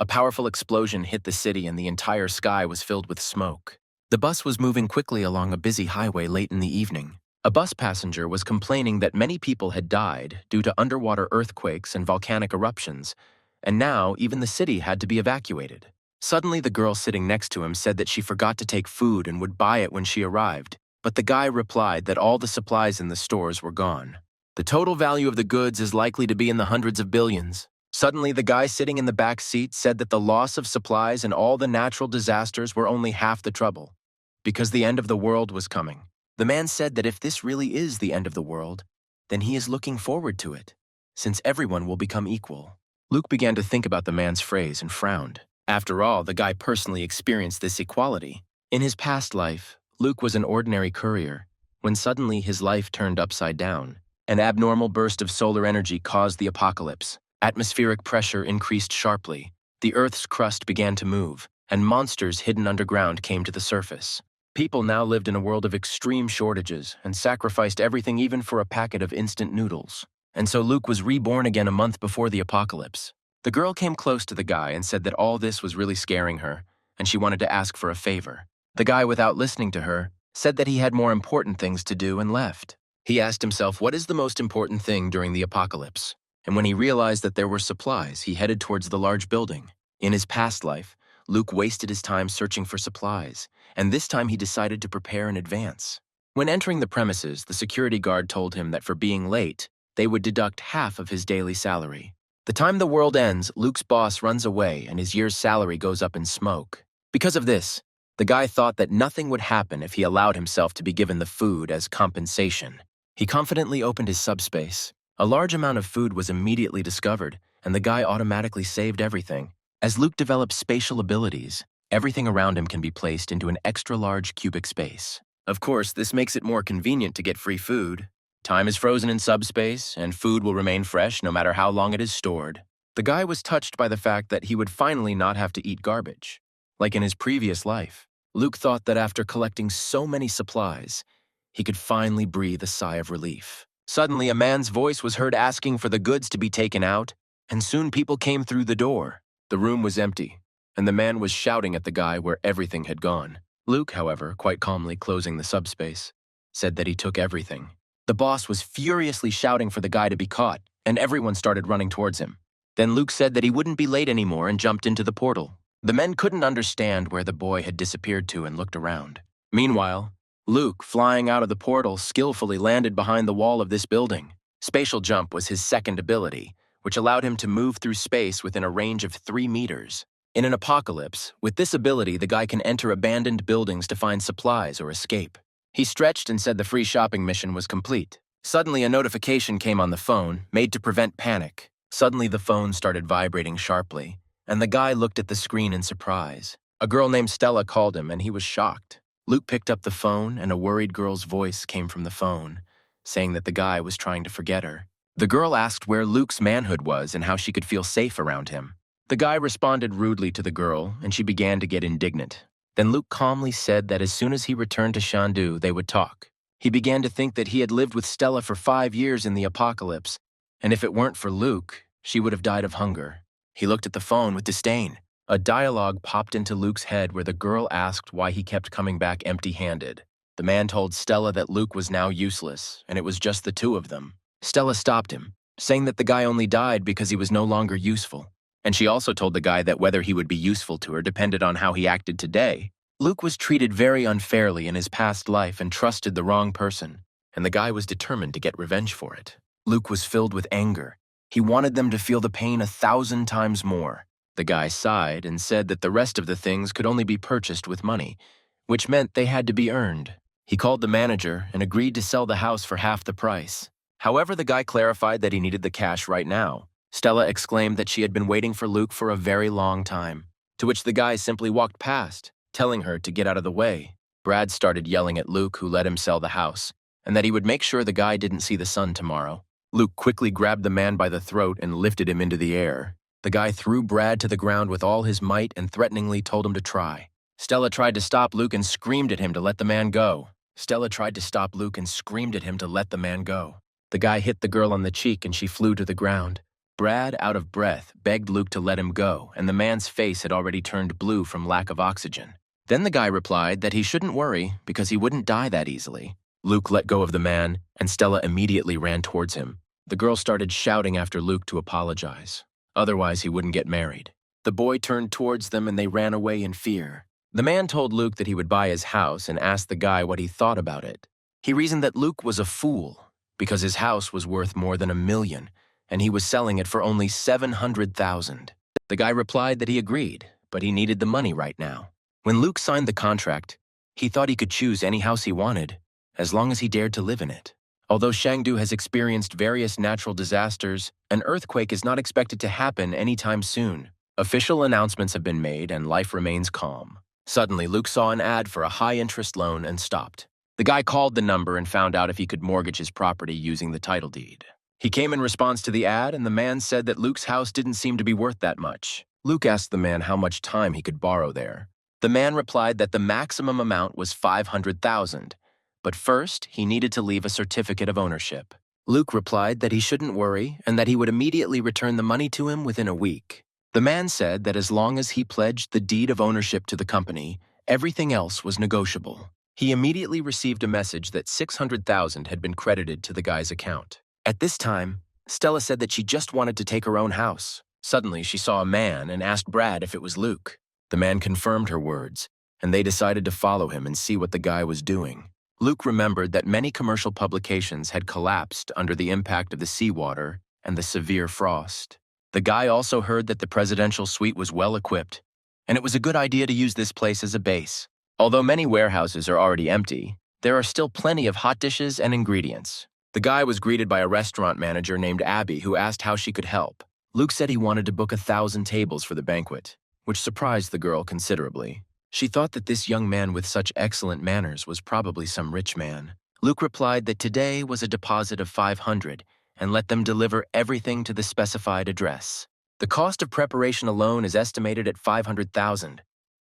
A powerful explosion hit the city and the entire sky was filled with smoke. The bus was moving quickly along a busy highway late in the evening. A bus passenger was complaining that many people had died due to underwater earthquakes and volcanic eruptions, and now even the city had to be evacuated. Suddenly, the girl sitting next to him said that she forgot to take food and would buy it when she arrived, but the guy replied that all the supplies in the stores were gone. The total value of the goods is likely to be in the hundreds of billions. Suddenly, the guy sitting in the back seat said that the loss of supplies and all the natural disasters were only half the trouble, because the end of the world was coming. The man said that if this really is the end of the world, then he is looking forward to it, since everyone will become equal. Luke began to think about the man's phrase and frowned. After all, the guy personally experienced this equality. In his past life, Luke was an ordinary courier, when suddenly his life turned upside down. An abnormal burst of solar energy caused the apocalypse. Atmospheric pressure increased sharply. The Earth's crust began to move, and monsters hidden underground came to the surface. People now lived in a world of extreme shortages and sacrificed everything even for a packet of instant noodles. And so Luke was reborn again a month before the apocalypse. The girl came close to the guy and said that all this was really scaring her, and she wanted to ask for a favor. The guy, without listening to her, said that he had more important things to do and left. He asked himself, what is the most important thing during the apocalypse? And when he realized that there were supplies, he headed towards the large building. In his past life, Luke wasted his time searching for supplies, and this time he decided to prepare in advance. When entering the premises, the security guard told him that for being late, they would deduct half of his daily salary. The time the world ends, Luke's boss runs away and his year's salary goes up in smoke. Because of this, the guy thought that nothing would happen if he allowed himself to be given the food as compensation. He confidently opened his subspace. A large amount of food was immediately discovered, and the guy automatically saved everything. As Luke develops spatial abilities, everything around him can be placed into an extra-large cubic space. Of course, this makes it more convenient to get free food. Time is frozen in subspace, and food will remain fresh no matter how long it is stored. The guy was touched by the fact that he would finally not have to eat garbage. Like in his previous life, Luke thought that after collecting so many supplies, he could finally breathe a sigh of relief. Suddenly, a man's voice was heard asking for the goods to be taken out, and soon people came through the door. The room was empty, and the man was shouting at the guy where everything had gone. Luke, however, quite calmly closing the subspace, said that he took everything. The boss was furiously shouting for the guy to be caught, and everyone started running towards him. Then Luke said that he wouldn't be late anymore and jumped into the portal. The men couldn't understand where the boy had disappeared to and looked around. Meanwhile, Luke, flying out of the portal, skillfully landed behind the wall of this building. Spatial jump was his second ability, which allowed him to move through space within a range of 3 meters. In an apocalypse, with this ability, the guy can enter abandoned buildings to find supplies or escape. He stretched and said the free shopping mission was complete. Suddenly, a notification came on the phone, made to prevent panic. Suddenly, the phone started vibrating sharply, and the guy looked at the screen in surprise. A girl named Stella called him, and he was shocked. Luke picked up the phone, and a worried girl's voice came from the phone, saying that the guy was trying to forget her. The girl asked where Luke's manhood was and how she could feel safe around him. The guy responded rudely to the girl, and she began to get indignant. Then Luke calmly said that as soon as he returned to Shandu, they would talk. He began to think that he had lived with Stella for 5 years in the apocalypse, and if it weren't for Luke, she would have died of hunger. He looked at the phone with disdain. A dialogue popped into Luke's head where the girl asked why he kept coming back empty-handed. The man told Stella that Luke was now useless, and it was just the two of them. Stella stopped him, saying that the guy only died because he was no longer useful. And she also told the guy that whether he would be useful to her depended on how he acted today. Luke was treated very unfairly in his past life and trusted the wrong person, and the guy was determined to get revenge for it. Luke was filled with anger. He wanted them to feel the pain 1,000 times more. The guy sighed and said that the rest of the things could only be purchased with money, which meant they had to be earned. He called the manager and agreed to sell the house for half the price. However, the guy clarified that he needed the cash right now. Stella exclaimed that she had been waiting for Luke for a very long time, to which the guy simply walked past, telling her to get out of the way. Brad started yelling at Luke, who let him sell the house, and that he would make sure the guy didn't see the sun tomorrow. Luke quickly grabbed the man by the throat and lifted him into the air. The guy threw Brad to the ground with all his might and threateningly told him to try. Stella tried to stop Luke and screamed at him to let the man go. The guy hit the girl on the cheek and she flew to the ground. Brad, out of breath, begged Luke to let him go, and the man's face had already turned blue from lack of oxygen. Then the guy replied that he shouldn't worry because he wouldn't die that easily. Luke let go of the man, and Stella immediately ran towards him. The girl started shouting after Luke to apologize. Otherwise, he wouldn't get married. The boy turned towards them and they ran away in fear. The man told Luke that he would buy his house and asked the guy what he thought about it. He reasoned that Luke was a fool because his house was worth more than $1 million, and he was selling it for only $700,000. The guy replied that he agreed, but he needed the money right now. When Luke signed the contract, he thought he could choose any house he wanted, as long as he dared to live in it. Although Shangdu has experienced various natural disasters, an earthquake is not expected to happen anytime soon. Official announcements have been made and life remains calm. Suddenly, Luke saw an ad for a high-interest loan and stopped. The guy called the number and found out if he could mortgage his property using the title deed. He came in response to the ad, and the man said that Luke's house didn't seem to be worth that much. Luke asked the man how much time he could borrow there. The man replied that the maximum amount was $500,000, but first he needed to leave a certificate of ownership. Luke replied that he shouldn't worry and that he would immediately return the money to him within a week. The man said that as long as he pledged the deed of ownership to the company, everything else was negotiable. He immediately received a message that $600,000 had been credited to the guy's account. At this time, Stella said that she just wanted to take her own house. Suddenly, she saw a man and asked Brad if it was Luke. The man confirmed her words, and they decided to follow him and see what the guy was doing. Luke remembered that many commercial publications had collapsed under the impact of the seawater and the severe frost. The guy also heard that the presidential suite was well equipped, and it was a good idea to use this place as a base. Although many warehouses are already empty, there are still plenty of hot dishes and ingredients. The guy was greeted by a restaurant manager named Abby who asked how she could help. Luke said he wanted to book 1,000 tables for the banquet, which surprised the girl considerably. She thought that this young man with such excellent manners was probably some rich man. Luke replied that today was a deposit of $500 and let them deliver everything to the specified address. The cost of preparation alone is estimated at $500,000,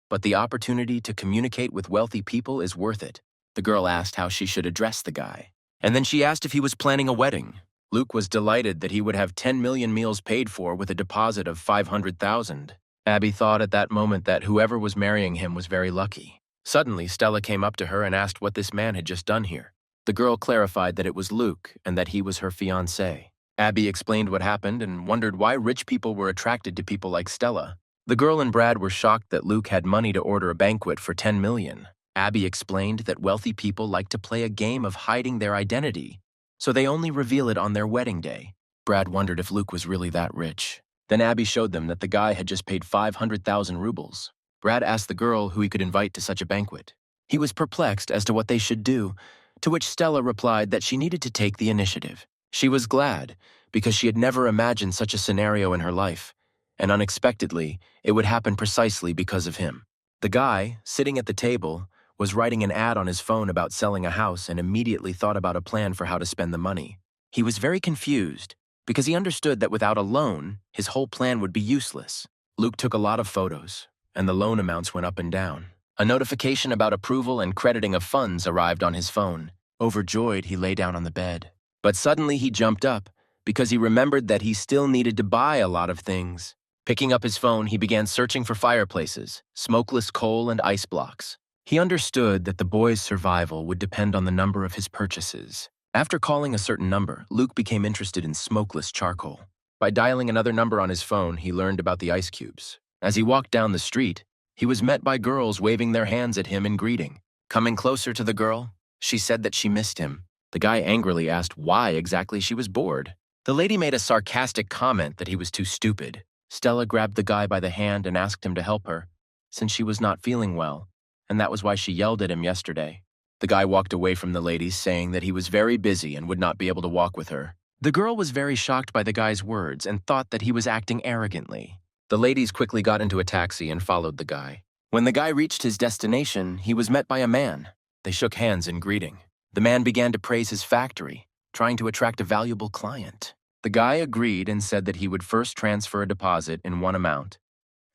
but the opportunity to communicate with wealthy people is worth it. The girl asked how she should address the guy, and then she asked if he was planning a wedding. Luke was delighted that he would have 10 million meals paid for with a deposit of $500,000. Abby thought at that moment that whoever was marrying him was very lucky. Suddenly, Stella came up to her and asked what this man had just done here. The girl clarified that it was Luke and that he was her fiancé. Abby explained what happened and wondered why rich people were attracted to people like Stella. The girl and Brad were shocked that Luke had money to order a banquet for 10 million. Abby explained that wealthy people like to play a game of hiding their identity, so they only reveal it on their wedding day. Brad wondered if Luke was really that rich. Then Abby showed them that the guy had just paid 500,000 rubles. Brad asked the girl who he could invite to such a banquet. He was perplexed as to what they should do, to which Stella replied that she needed to take the initiative. She was glad, because she had never imagined such a scenario in her life, and unexpectedly, it would happen precisely because of him. The guy, sitting at the table, was writing an ad on his phone about selling a house and immediately thought about a plan for how to spend the money. He was very confused, because he understood that without a loan, his whole plan would be useless. Luke took a lot of photos, and the loan amounts went up and down. A notification about approval and crediting of funds arrived on his phone. Overjoyed, he lay down on the bed. But suddenly he jumped up, because he remembered that he still needed to buy a lot of things. Picking up his phone, he began searching for fireplaces, smokeless coal, and ice blocks. He understood that the boy's survival would depend on the number of his purchases. After calling a certain number, Luke became interested in smokeless charcoal. By dialing another number on his phone, he learned about the ice cubes. As he walked down the street, he was met by girls waving their hands at him in greeting. Coming closer to the girl, she said that she missed him. The guy angrily asked why exactly she was bored. The lady made a sarcastic comment that he was too stupid. Stella grabbed the guy by the hand and asked him to help her, since she was not feeling well, and that was why she yelled at him yesterday. The guy walked away from the ladies, saying that he was very busy and would not be able to walk with her. The girl was very shocked by the guy's words and thought that he was acting arrogantly. The ladies quickly got into a taxi and followed the guy. When the guy reached his destination, he was met by a man. They shook hands in greeting. The man began to praise his factory, trying to attract a valuable client. The guy agreed and said that he would first transfer a deposit in one amount,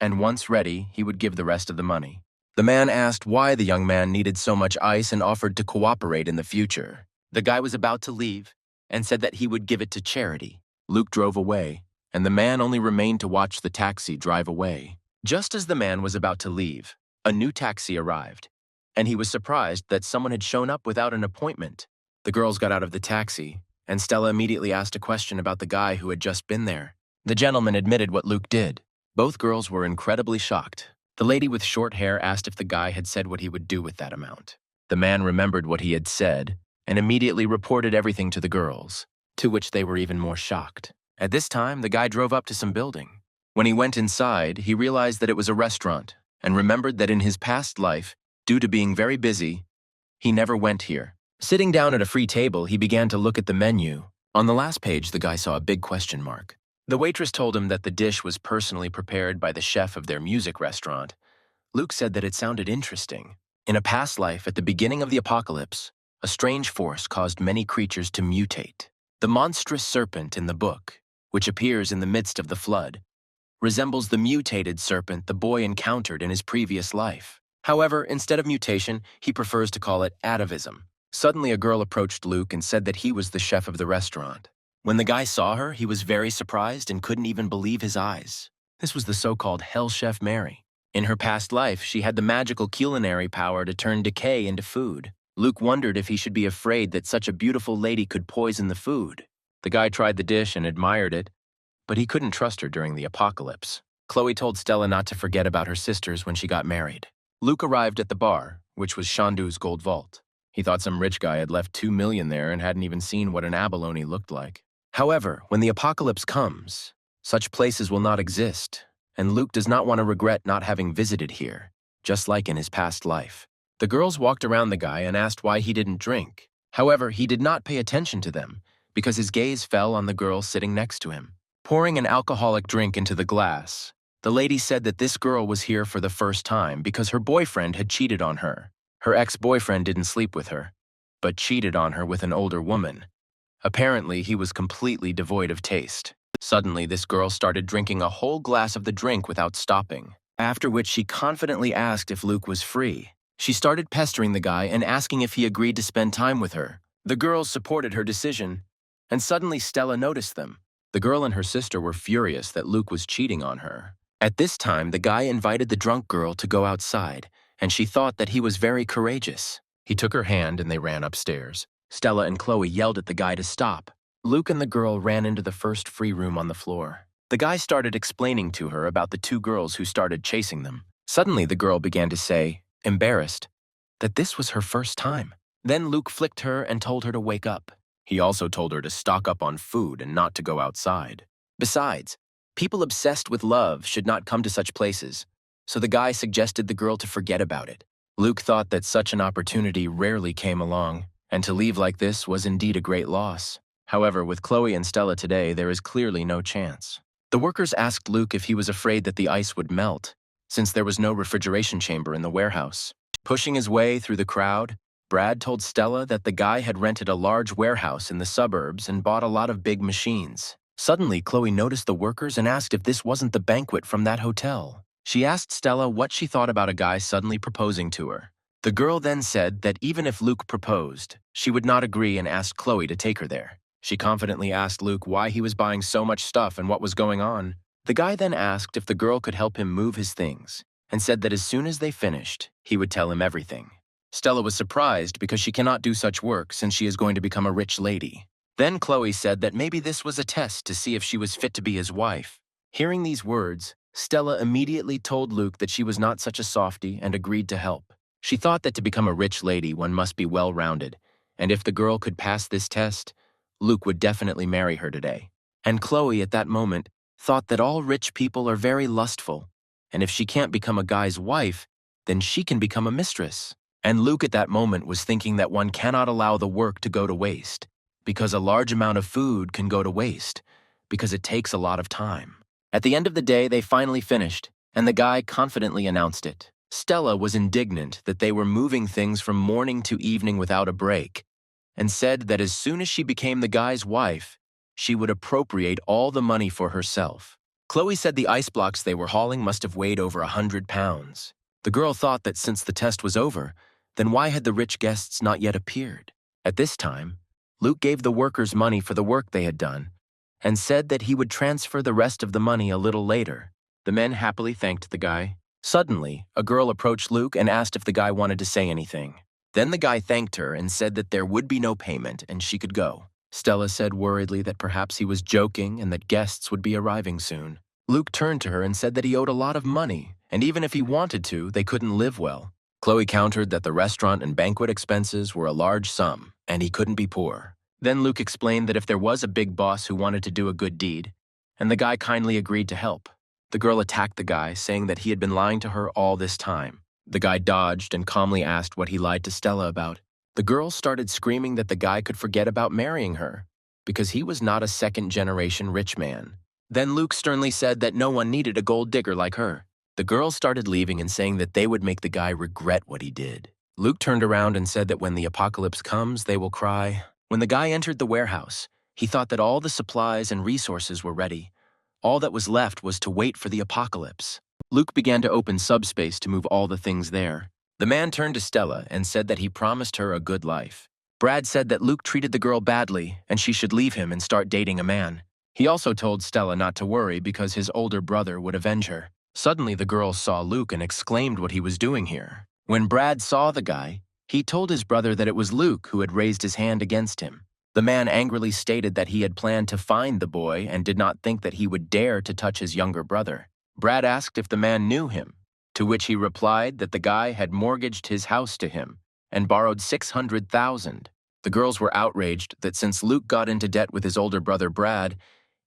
and once ready, he would give the rest of the money. The man asked why the young man needed so much ice and offered to cooperate in the future. The guy was about to leave and said that he would give it to charity. Luke drove away, and the man only remained to watch the taxi drive away. Just as the man was about to leave, a new taxi arrived, and he was surprised that someone had shown up without an appointment. The girls got out of the taxi, and Stella immediately asked a question about the guy who had just been there. The gentleman admitted what Luke did. Both girls were incredibly shocked. The lady with short hair asked if the guy had said what he would do with that amount. The man remembered what he had said and immediately reported everything to the girls, to which they were even more shocked. At this time, the guy drove up to some building. When he went inside, he realized that it was a restaurant and remembered that in his past life, due to being very busy, he never went here. Sitting down at a free table, he began to look at the menu. On the last page, the guy saw a big question mark. The waitress told him that the dish was personally prepared by the chef of their music restaurant. Luke said that it sounded interesting. In a past life, at the beginning of the apocalypse, a strange force caused many creatures to mutate. The monstrous serpent in the book, which appears in the midst of the flood, resembles the mutated serpent the boy encountered in his previous life. However, instead of mutation, he prefers to call it atavism. Suddenly, a girl approached Luke and said that he was the chef of the restaurant. When the guy saw her, he was very surprised and couldn't even believe his eyes. This was the so-called Hell Chef Mary. In her past life, she had the magical culinary power to turn decay into food. Luke wondered if he should be afraid that such a beautiful lady could poison the food. The guy tried the dish and admired it, but he couldn't trust her during the apocalypse. Chloe told Stella not to forget about her sisters when she got married. Luke arrived at the bar, which was Shandu's gold vault. He thought some rich guy had left $2 million there and hadn't even seen what an abalone looked like. However, when the apocalypse comes, such places will not exist, and Luke does not want to regret not having visited here, just like in his past life. The girls walked around the guy and asked why he didn't drink. However, he did not pay attention to them because his gaze fell on the girl sitting next to him. Pouring an alcoholic drink into the glass, the lady said that this girl was here for the first time because her boyfriend had cheated on her. Her ex-boyfriend didn't sleep with her, but cheated on her with an older woman. Apparently, he was completely devoid of taste. Suddenly, this girl started drinking a whole glass of the drink without stopping, after which she confidently asked if Luke was free. She started pestering the guy and asking if he agreed to spend time with her. The girls supported her decision, and suddenly Stella noticed them. The girl and her sister were furious that Luke was cheating on her. At this time, the guy invited the drunk girl to go outside, and she thought that he was very courageous. He took her hand and they ran upstairs. Stella and Chloe yelled at the guy to stop. Luke and the girl ran into the first free room on the floor. The guy started explaining to her about the two girls who started chasing them. Suddenly, the girl began to say, embarrassed, that this was her first time. Then Luke flicked her and told her to wake up. He also told her to stock up on food and not to go outside. Besides, people obsessed with love should not come to such places, so the guy suggested the girl to forget about it. Luke thought that such an opportunity rarely came along, and to leave like this was indeed a great loss. However, with Chloe and Stella today, there is clearly no chance. The workers asked Luke if he was afraid that the ice would melt, since there was no refrigeration chamber in the warehouse. Pushing his way through the crowd, Brad told Stella that the guy had rented a large warehouse in the suburbs and bought a lot of big machines. Suddenly, Chloe noticed the workers and asked if this wasn't the banquet from that hotel. She asked Stella what she thought about a guy suddenly proposing to her. The girl then said that even if Luke proposed, she would not agree and asked Chloe to take her there. She confidently asked Luke why he was buying so much stuff and what was going on. The guy then asked if the girl could help him move his things, and said that as soon as they finished, he would tell him everything. Stella was surprised because she cannot do such work since she is going to become a rich lady. Then Chloe said that maybe this was a test to see if she was fit to be his wife. Hearing these words, Stella immediately told Luke that she was not such a softie and agreed to help. She thought that to become a rich lady, one must be well-rounded, and if the girl could pass this test, Luke would definitely marry her today. And Chloe, at that moment, thought that all rich people are very lustful, and if she can't become a guy's wife, then she can become a mistress. And Luke at that moment was thinking that one cannot allow the work to go to waste, because a large amount of food can go to waste, because it takes a lot of time. At the end of the day, they finally finished, and the guy confidently announced it. Stella was indignant that they were moving things from morning to evening without a break, and said that as soon as she became the guy's wife, she would appropriate all the money for herself. Chloe said the ice blocks they were hauling must have weighed over 100 pounds. The girl thought that since the test was over, then why had the rich guests not yet appeared? At this time, Luke gave the workers money for the work they had done, and said that he would transfer the rest of the money a little later. The men happily thanked the guy. Suddenly, a girl approached Luke and asked if the guy wanted to say anything. Then the guy thanked her and said that there would be no payment and she could go. Stella said worriedly that perhaps he was joking and that guests would be arriving soon. Luke turned to her and said that he owed a lot of money, and even if he wanted to, they couldn't live well. Chloe countered that the restaurant and banquet expenses were a large sum, and he couldn't be poor. Then Luke explained that if there was a big boss who wanted to do a good deed, and the guy kindly agreed to help. The girl attacked the guy, saying that he had been lying to her all this time. The guy dodged and calmly asked what he lied to Stella about. The girl started screaming that the guy could forget about marrying her, because he was not a second-generation rich man. Then Luke sternly said that no one needed a gold digger like her. The girl started leaving and saying that they would make the guy regret what he did. Luke turned around and said that when the apocalypse comes, they will cry. When the guy entered the warehouse, he thought that all the supplies and resources were ready. All that was left was to wait for the apocalypse. Luke began to open subspace to move all the things there. The man turned to Stella and said that he promised her a good life. Brad said that Luke treated the girl badly and she should leave him and start dating a man. He also told Stella not to worry because his older brother would avenge her. Suddenly, the girl saw Luke and exclaimed what he was doing here. When Brad saw the guy, he told his brother that it was Luke who had raised his hand against him. The man angrily stated that he had planned to find the boy and did not think that he would dare to touch his younger brother. Brad asked if the man knew him, to which he replied that the guy had mortgaged his house to him and borrowed $600,000. The girls were outraged that since Luke got into debt with his older brother Brad,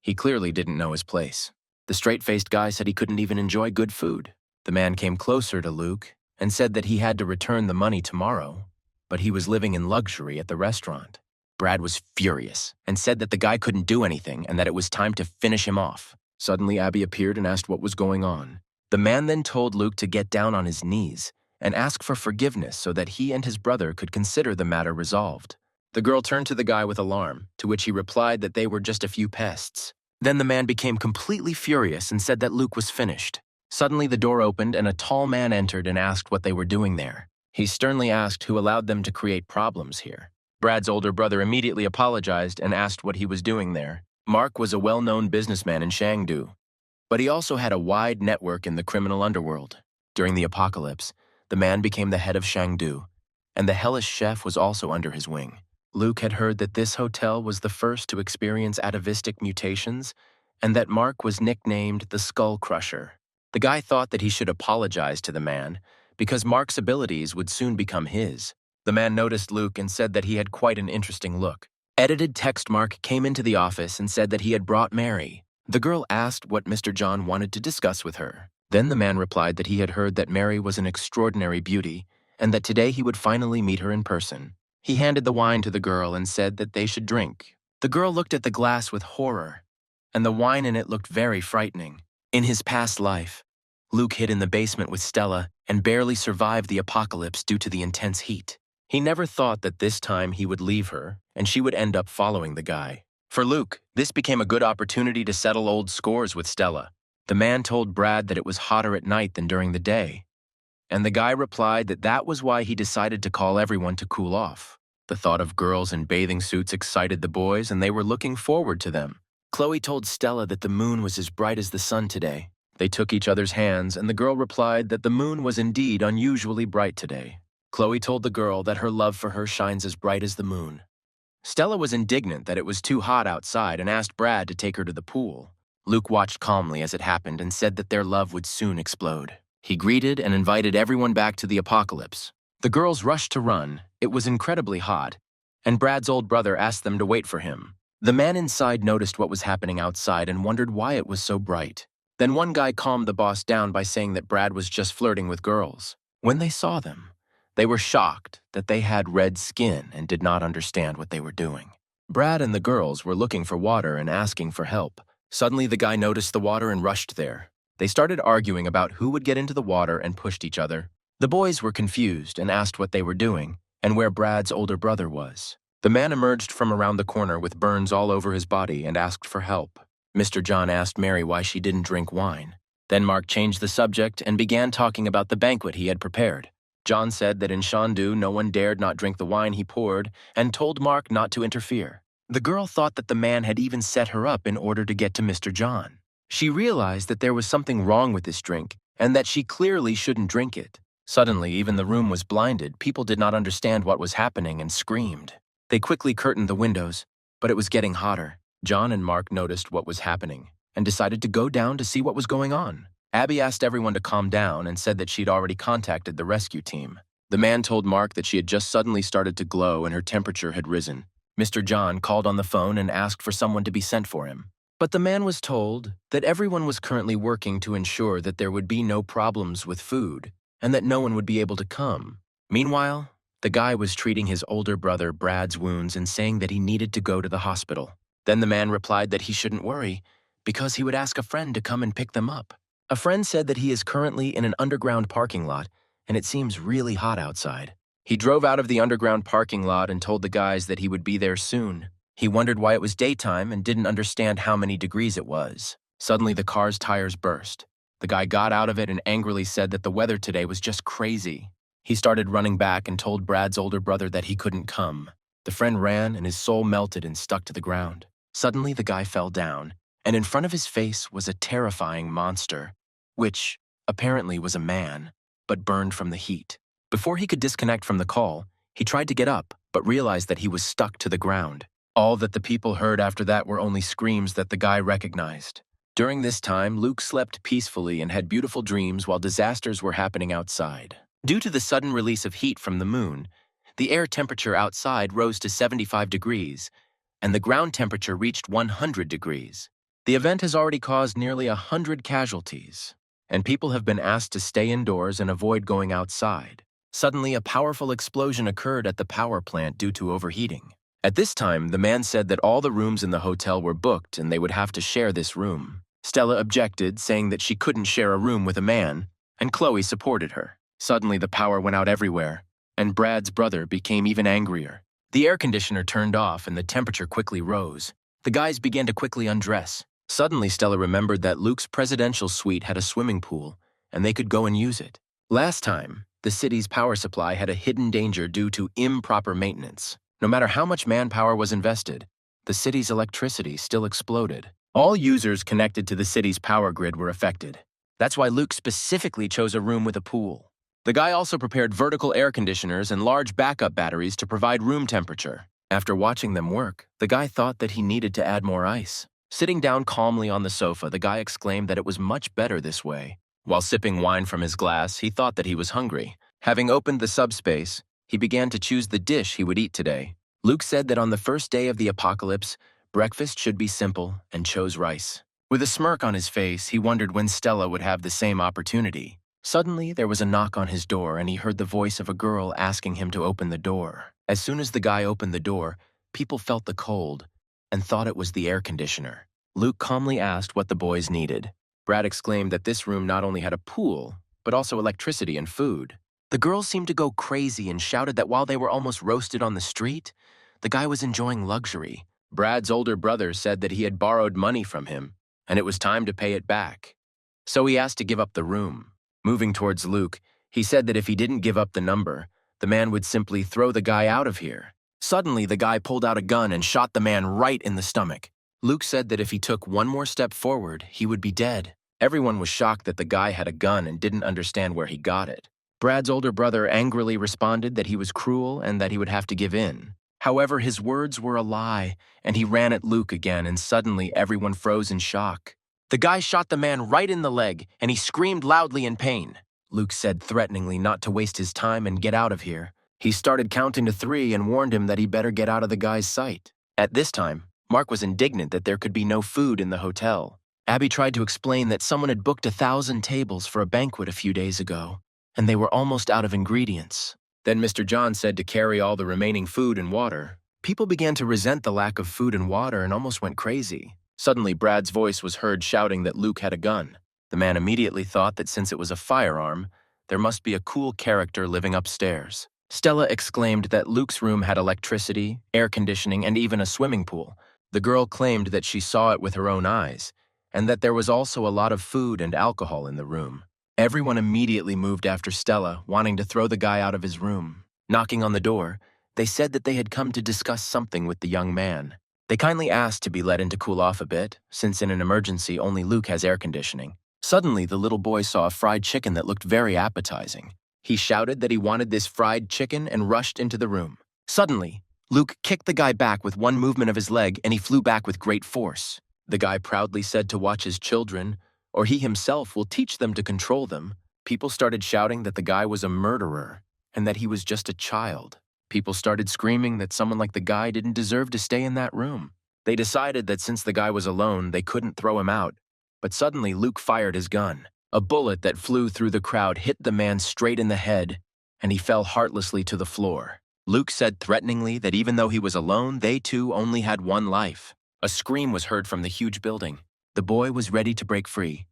he clearly didn't know his place. The straight-faced guy said he couldn't even enjoy good food. The man came closer to Luke and said that he had to return the money tomorrow, but he was living in luxury at the restaurant. Brad was furious and said that the guy couldn't do anything and that it was time to finish him off. Suddenly, Abby appeared and asked what was going on. The man then told Luke to get down on his knees and ask for forgiveness so that he and his brother could consider the matter resolved. The girl turned to the guy with alarm, to which he replied that they were just a few pests. Then the man became completely furious and said that Luke was finished. Suddenly the door opened and a tall man entered and asked what they were doing there. He sternly asked who allowed them to create problems here. Brad's older brother immediately apologized and asked what he was doing there. Mark was a well-known businessman in Chengdu, but he also had a wide network in the criminal underworld. During the apocalypse, the man became the head of Chengdu, and the hellish chef was also under his wing. Luke had heard that this hotel was the first to experience atavistic mutations and that Mark was nicknamed the Skull Crusher. The guy thought that he should apologize to the man because Mark's abilities would soon become his. The man noticed Luke and said that he had quite an interesting look. Edited text Mark came into the office and said that he had brought Mary. The girl asked what Mr. John wanted to discuss with her. Then the man replied that he had heard that Mary was an extraordinary beauty and that today he would finally meet her in person. He handed the wine to the girl and said that they should drink. The girl looked at the glass with horror, and the wine in it looked very frightening. In his past life, Luke hid in the basement with Stella and barely survived the apocalypse due to the intense heat. He never thought that this time he would leave her and she would end up following the guy. For Luke, this became a good opportunity to settle old scores with Stella. The man told Brad that it was hotter at night than during the day, and the guy replied that that was why he decided to call everyone to cool off. The thought of girls in bathing suits excited the boys, and they were looking forward to them. Chloe told Stella that the moon was as bright as the sun today. They took each other's hands, and the girl replied that the moon was indeed unusually bright today. Chloe told the girl that her love for her shines as bright as the moon. Stella was indignant that it was too hot outside and asked Brad to take her to the pool. Luke watched calmly as it happened and said that their love would soon explode. He greeted and invited everyone back to the apocalypse. The girls rushed to run. It was incredibly hot, and Brad's old brother asked them to wait for him. The man inside noticed what was happening outside and wondered why it was so bright. Then one guy calmed the boss down by saying that Brad was just flirting with girls. When they saw them, they were shocked that they had red skin and did not understand what they were doing. Brad and the girls were looking for water and asking for help. Suddenly the guy noticed the water and rushed there. They started arguing about who would get into the water and pushed each other. The boys were confused and asked what they were doing and where Brad's older brother was. The man emerged from around the corner with burns all over his body and asked for help. Mr. John asked Mary why she didn't drink wine. Then Mark changed the subject and began talking about the banquet he had prepared. John said that in Chengdu no one dared not drink the wine he poured and told Mark not to interfere. The girl thought that the man had even set her up in order to get to Mr. John. She realized that there was something wrong with this drink and that she clearly shouldn't drink it. Suddenly, even the room was blinded. People did not understand what was happening and screamed. They quickly curtained the windows, but it was getting hotter. John and Mark noticed what was happening and decided to go down to see what was going on. Abby asked everyone to calm down and said that she'd already contacted the rescue team. The man told Mark that she had just suddenly started to glow and her temperature had risen. Mr. John called on the phone and asked for someone to be sent for him. But the man was told that everyone was currently working to ensure that there would be no problems with food and that no one would be able to come. Meanwhile, the guy was treating his older brother Brad's wounds and saying that he needed to go to the hospital. Then the man replied that he shouldn't worry because he would ask a friend to come and pick them up. A friend said that he is currently in an underground parking lot and it seems really hot outside. He drove out of the underground parking lot and told the guys that he would be there soon. He wondered why it was daytime and didn't understand how many degrees it was. Suddenly, the car's tires burst. The guy got out of it and angrily said that the weather today was just crazy. He started running back and told Brad's older brother that he couldn't come. The friend ran and his soul melted and stuck to the ground. Suddenly, the guy fell down, and in front of his face was a terrifying monster, which apparently was a man, but burned from the heat. Before he could disconnect from the call, he tried to get up, but realized that he was stuck to the ground. All that the people heard after that were only screams that the guy recognized. During this time, Luke slept peacefully and had beautiful dreams while disasters were happening outside. Due to the sudden release of heat from the moon, the air temperature outside rose to 75 degrees, and the ground temperature reached 100 degrees. The event has already caused nearly 100 casualties, and people have been asked to stay indoors and avoid going outside. Suddenly, a powerful explosion occurred at the power plant due to overheating. At this time, the man said that all the rooms in the hotel were booked and they would have to share this room. Stella objected, saying that she couldn't share a room with a man, and Chloe supported her. Suddenly, the power went out everywhere, and Brad's brother became even angrier. The air conditioner turned off and the temperature quickly rose. The guys began to quickly undress. Suddenly, Stella remembered that Luke's presidential suite had a swimming pool, and they could go and use it. Last time, the city's power supply had a hidden danger due to improper maintenance. No matter how much manpower was invested, the city's electricity still exploded. All users connected to the city's power grid were affected. That's why Luke specifically chose a room with a pool. The guy also prepared vertical air conditioners and large backup batteries to provide room temperature. After watching them work, the guy thought that he needed to add more ice. Sitting down calmly on the sofa, the guy exclaimed that it was much better this way. While sipping wine from his glass, he thought that he was hungry. Having opened the subspace, he began to choose the dish he would eat today. Luke said that on the first day of the apocalypse, breakfast should be simple and chose rice. With a smirk on his face, he wondered when Stella would have the same opportunity. Suddenly, there was a knock on his door and he heard the voice of a girl asking him to open the door. As soon as the guy opened the door, people felt the cold and thought it was the air conditioner. Luke calmly asked what the boys needed. Brad exclaimed that this room not only had a pool, but also electricity and food. The girls seemed to go crazy and shouted that while they were almost roasted on the street, the guy was enjoying luxury. Brad's older brother said that he had borrowed money from him, and it was time to pay it back. So he asked to give up the room. Moving towards Luke, he said that if he didn't give up the number, the man would simply throw the guy out of here. Suddenly, the guy pulled out a gun and shot the man right in the stomach. Luke said that if he took one more step forward, he would be dead. Everyone was shocked that the guy had a gun and didn't understand where he got it. Brad's older brother angrily responded that he was cruel and that he would have to give in. However, his words were a lie, and he ran at Luke again, and suddenly everyone froze in shock. The guy shot the man right in the leg, and he screamed loudly in pain. Luke said threateningly not to waste his time and get out of here. He started counting to 3 and warned him that he better get out of the guy's sight. At this time, Mark was indignant that there could be no food in the hotel. Abby tried to explain that someone had booked 1,000 tables for a banquet a few days ago, and they were almost out of ingredients. Then Mr. John said to carry all the remaining food and water. People began to resent the lack of food and water and almost went crazy. Suddenly, Brad's voice was heard shouting that Luke had a gun. The man immediately thought that since it was a firearm, there must be a cool character living upstairs. Stella exclaimed that Luke's room had electricity, air conditioning, and even a swimming pool. The girl claimed that she saw it with her own eyes, and that there was also a lot of food and alcohol in the room. Everyone immediately moved after Stella, wanting to throw the guy out of his room. Knocking on the door, they said that they had come to discuss something with the young man. They kindly asked to be let in to cool off a bit, since in an emergency only Luke has air conditioning. Suddenly, the little boy saw a fried chicken that looked very appetizing. He shouted that he wanted this fried chicken and rushed into the room. Suddenly, Luke kicked the guy back with one movement of his leg and he flew back with great force. The guy proudly said to watch his children, or he himself will teach them to control them. People started shouting that the guy was a murderer and that he was just a child. People started screaming that someone like the guy didn't deserve to stay in that room. They decided that since the guy was alone, they couldn't throw him out. But suddenly, Luke fired his gun. A bullet that flew through the crowd hit the man straight in the head, and he fell heartlessly to the floor. Luke said threateningly that even though he was alone, they too only had one life. A scream was heard from the huge building. The boy was ready to break free.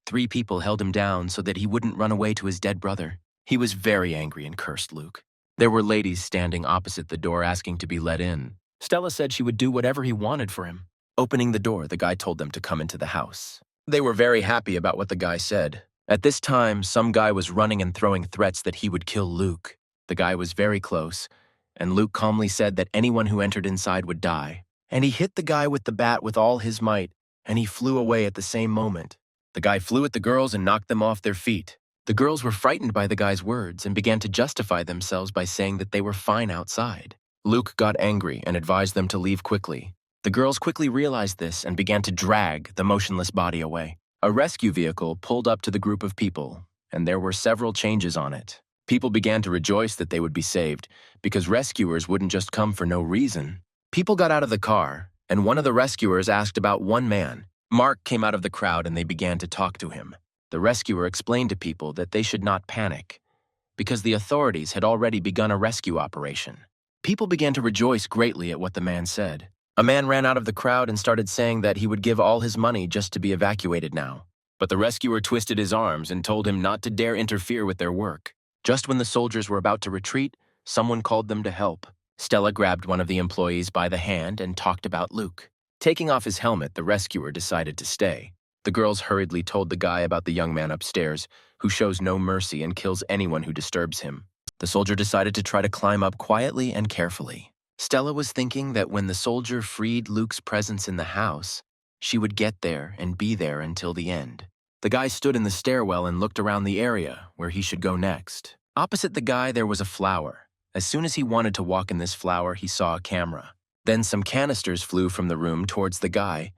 3 people held him down so that he wouldn't run away to his dead brother. He was very angry and cursed Luke. There were ladies standing opposite the door asking to be let in. Stella said she would do whatever he wanted for him. Opening the door, the guy told them to come into the house. They were very happy about what the guy said. At this time, some guy was running and throwing threats that he would kill Luke. The guy was very close, and Luke calmly said that anyone who entered inside would die. And he hit the guy with the bat with all his might, and he flew away at the same moment. The guy flew at the girls and knocked them off their feet. The girls were frightened by the guy's words and began to justify themselves by saying that they were fine outside. Luke got angry and advised them to leave quickly. The girls quickly realized this and began to drag the motionless body away. A rescue vehicle pulled up to the group of people, and there were several changes on it. People began to rejoice that they would be saved, because rescuers wouldn't just come for no reason. People got out of the car, and one of the rescuers asked about one man. Mark came out of the crowd and they began to talk to him. The rescuer explained to people that they should not panic, because the authorities had already begun a rescue operation. People began to rejoice greatly at what the man said. A man ran out of the crowd and started saying that he would give all his money just to be evacuated now. But the rescuer twisted his arms and told him not to dare interfere with their work. Just when the soldiers were about to retreat, someone called them to help. Stella grabbed one of the employees by the hand and talked about Luke. Taking off his helmet, the rescuer decided to stay. The girls hurriedly told the guy about the young man upstairs, who shows no mercy and kills anyone who disturbs him. The soldier decided to try to climb up quietly and carefully. Stella was thinking that when the soldier freed Luke's presence in the house, she would get there and be there until the end. The guy stood in the stairwell and looked around the area where he should go next. Opposite the guy, there was a flower. As soon as he wanted to walk in this flower, he saw a camera. Then some canisters flew from the room towards the guy,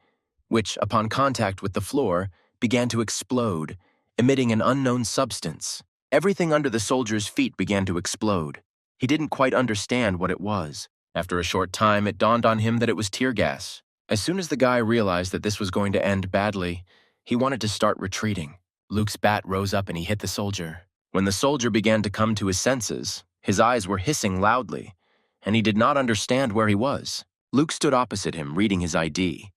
which, upon contact with the floor, began to explode, emitting an unknown substance. Everything under the soldier's feet began to explode. He didn't quite understand what it was. After a short time, it dawned on him that it was tear gas. As soon as the guy realized that this was going to end badly, he wanted to start retreating. Luke's bat rose up and he hit the soldier. When the soldier began to come to his senses, his eyes were hissing loudly, and he did not understand where he was. Luke stood opposite him, reading his ID.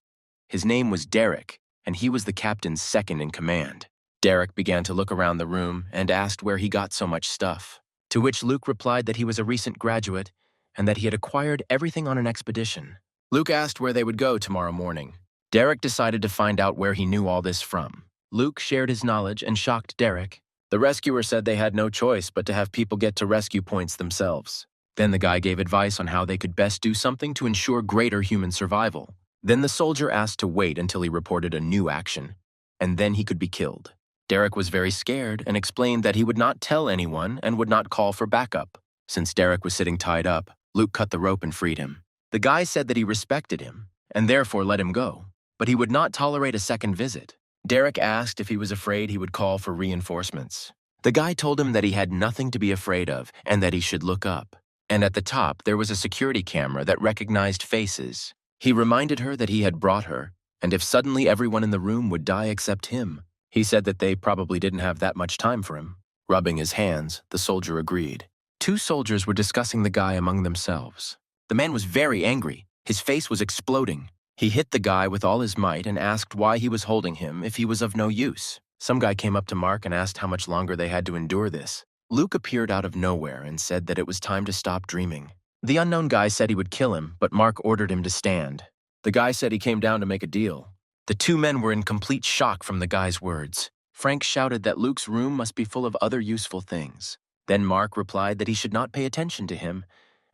His name was Derek, and he was the captain's second in command. Derek began to look around the room and asked where he got so much stuff, to which Luke replied that he was a recent graduate and that he had acquired everything on an expedition. Luke asked where they would go tomorrow morning. Derek decided to find out where he knew all this from. Luke shared his knowledge and shocked Derek. The rescuer said they had no choice but to have people get to rescue points themselves. Then the guy gave advice on how they could best do something to ensure greater human survival. Then the soldier asked to wait until he reported a new action, and then he could be killed. Derek was very scared and explained that he would not tell anyone and would not call for backup. Since Derek was sitting tied up, Luke cut the rope and freed him. The guy said that he respected him and therefore let him go, but he would not tolerate a second visit. Derek asked if he was afraid he would call for reinforcements. The guy told him that he had nothing to be afraid of and that he should look up. And at the top, there was a security camera that recognized faces. He reminded her that he had brought her, and if suddenly everyone in the room would die except him, he said that they probably didn't have that much time for him. Rubbing his hands, the soldier agreed. 2 soldiers were discussing the guy among themselves. The man was very angry. His face was exploding. He hit the guy with all his might and asked why he was holding him if he was of no use. Some guy came up to Mark and asked how much longer they had to endure this. Luke appeared out of nowhere and said that it was time to stop dreaming. The unknown guy said he would kill him, but Mark ordered him to stand. The guy said he came down to make a deal. The 2 men were in complete shock from the guy's words. Frank shouted that Luke's room must be full of other useful things. Then Mark replied that he should not pay attention to him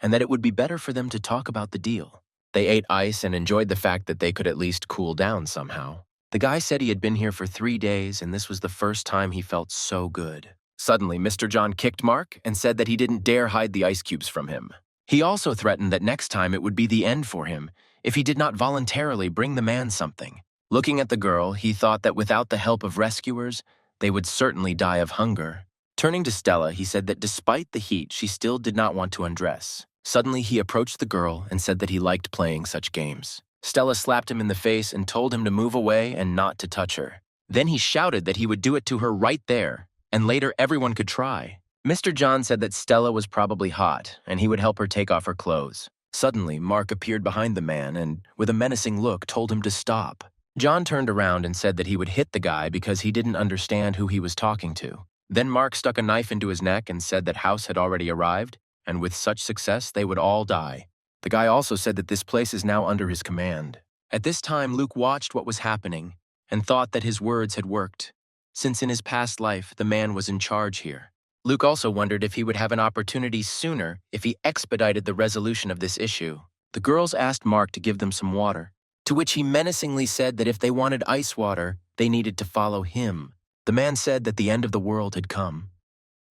and that it would be better for them to talk about the deal. They ate ice and enjoyed the fact that they could at least cool down somehow. The guy said he had been here for 3 days, and this was the first time he felt so good. Suddenly, Mr. John kicked Mark and said that he didn't dare hide the ice cubes from him. He also threatened that next time it would be the end for him if he did not voluntarily bring the man something. Looking at the girl, he thought that without the help of rescuers, they would certainly die of hunger. Turning to Stella, he said that despite the heat, she still did not want to undress. Suddenly, he approached the girl and said that he liked playing such games. Stella slapped him in the face and told him to move away and not to touch her. Then he shouted that he would do it to her right there, and later everyone could try. Mr. John said that Stella was probably hot, and he would help her take off her clothes. Suddenly, Mark appeared behind the man and, with a menacing look, told him to stop. John turned around and said that he would hit the guy because he didn't understand who he was talking to. Then Mark stuck a knife into his neck and said that House had already arrived, and with such success they would all die. The guy also said that this place is now under his command. At this time, Luke watched what was happening and thought that his words had worked, since in his past life the man was in charge here. Luke also wondered if he would have an opportunity sooner if he expedited the resolution of this issue. The girls asked Mark to give them some water, to which he menacingly said that if they wanted ice water, they needed to follow him. The man said that the end of the world had come,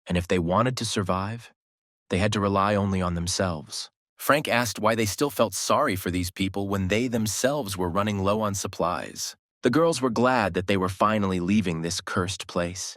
and if they wanted to survive, they had to rely only on themselves. Frank asked why they still felt sorry for these people when they themselves were running low on supplies. The girls were glad that they were finally leaving this cursed place,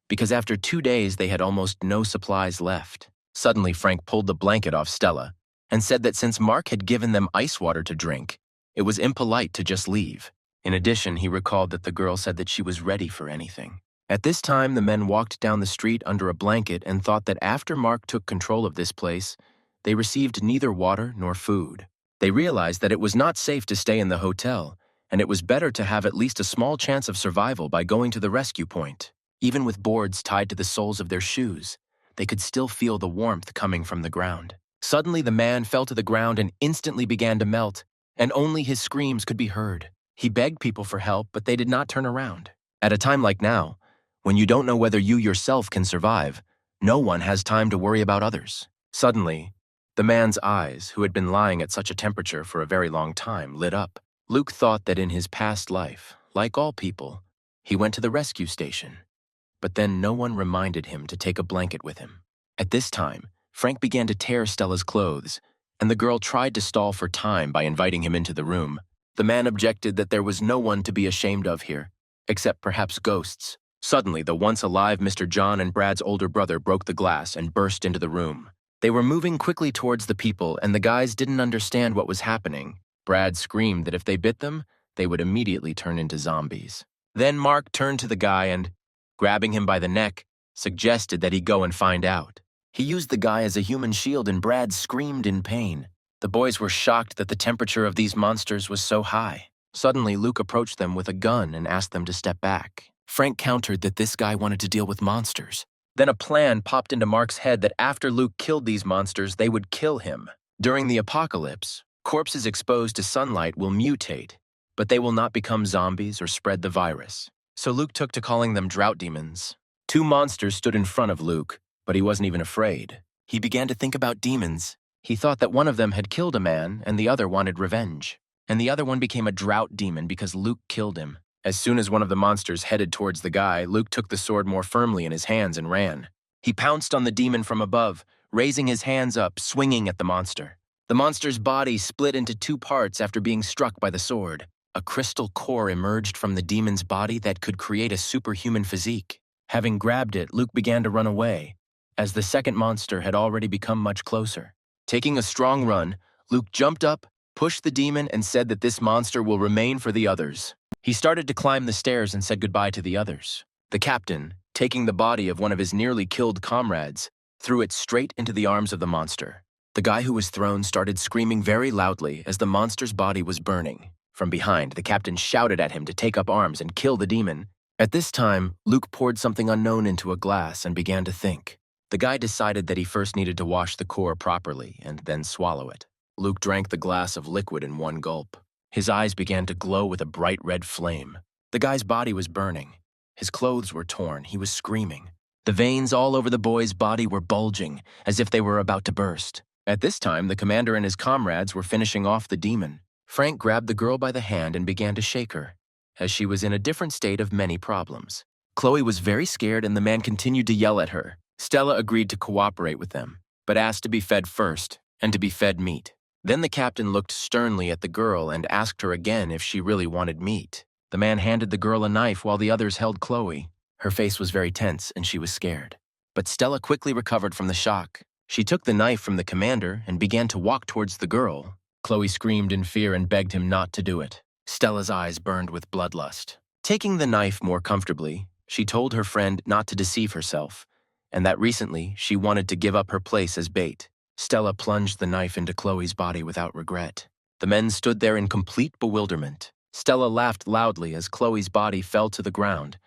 because after 2 days they had almost no supplies left. Suddenly, Frank pulled the blanket off Stella and said that since Mark had given them ice water to drink, it was impolite to just leave. In addition, he recalled that the girl said that she was ready for anything. At this time, the men walked down the street under a blanket and thought that after Mark took control of this place, they received neither water nor food. They realized that it was not safe to stay in the hotel, and it was better to have at least a small chance of survival by going to the rescue point. Even with boards tied to the soles of their shoes, they could still feel the warmth coming from the ground. Suddenly, the man fell to the ground and instantly began to melt, and only his screams could be heard. He begged people for help, but they did not turn around. At a time like now, when you don't know whether you yourself can survive, no one has time to worry about others. Suddenly, the man's eyes, who had been lying at such a temperature for a very long time, lit up. Luke thought that in his past life, like all people, he went to the rescue station. But then no one reminded him to take a blanket with him. At this time, Frank began to tear Stella's clothes, and the girl tried to stall for time by inviting him into the room. The man objected that there was no one to be ashamed of here, except perhaps ghosts. Suddenly, the once-alive Mr. John and Brad's older brother broke the glass and burst into the room. They were moving quickly towards the people, and the guys didn't understand what was happening. Brad screamed that if they bit them, they would immediately turn into zombies. Then Mark turned to the guy and, grabbing him by the neck, suggested that he go and find out. He used the guy as a human shield, and Brad screamed in pain. The boys were shocked that the temperature of these monsters was so high. Suddenly, Luke approached them with a gun and asked them to step back. Frank countered that this guy wanted to deal with monsters. Then a plan popped into Mark's head that after Luke killed these monsters, they would kill him. During the apocalypse, corpses exposed to sunlight will mutate, but they will not become zombies or spread the virus. So Luke took to calling them drought demons. 2 monsters stood in front of Luke, but he wasn't even afraid. He began to think about demons. He thought that one of them had killed a man and the other wanted revenge. And the other one became a drought demon because Luke killed him. As soon as one of the monsters headed towards the guy, Luke took the sword more firmly in his hands and ran. He pounced on the demon from above, raising his hands up, swinging at the monster. The monster's body split into 2 parts after being struck by the sword. A crystal core emerged from the demon's body that could create a superhuman physique. Having grabbed it, Luke began to run away, as the second monster had already become much closer. Taking a strong run, Luke jumped up, pushed the demon, and said that this monster will remain for the others. He started to climb the stairs and said goodbye to the others. The captain, taking the body of one of his nearly killed comrades, threw it straight into the arms of the monster. The guy who was thrown started screaming very loudly as the monster's body was burning. From behind, the captain shouted at him to take up arms and kill the demon. At this time, Luke poured something unknown into a glass and began to think. The guy decided that he first needed to wash the core properly and then swallow it. Luke drank the glass of liquid in one gulp. His eyes began to glow with a bright red flame. The guy's body was burning. His clothes were torn. He was screaming. The veins all over the boy's body were bulging, as if they were about to burst. At this time, the commander and his comrades were finishing off the demon. Frank grabbed the girl by the hand and began to shake her, as she was in a different state of many problems. Chloe was very scared and the man continued to yell at her. Stella agreed to cooperate with them, but asked to be fed first and to be fed meat. Then the captain looked sternly at the girl and asked her again if she really wanted meat. The man handed the girl a knife while the others held Chloe. Her face was very tense and she was scared. But Stella quickly recovered from the shock. She took the knife from the commander and began to walk towards the girl. Chloe screamed in fear and begged him not to do it. Stella's eyes burned with bloodlust. Taking the knife more comfortably, she told her friend not to deceive herself, and that recently she wanted to give up her place as bait. Stella plunged the knife into Chloe's body without regret. The men stood there in complete bewilderment. Stella laughed loudly as Chloe's body fell to the ground,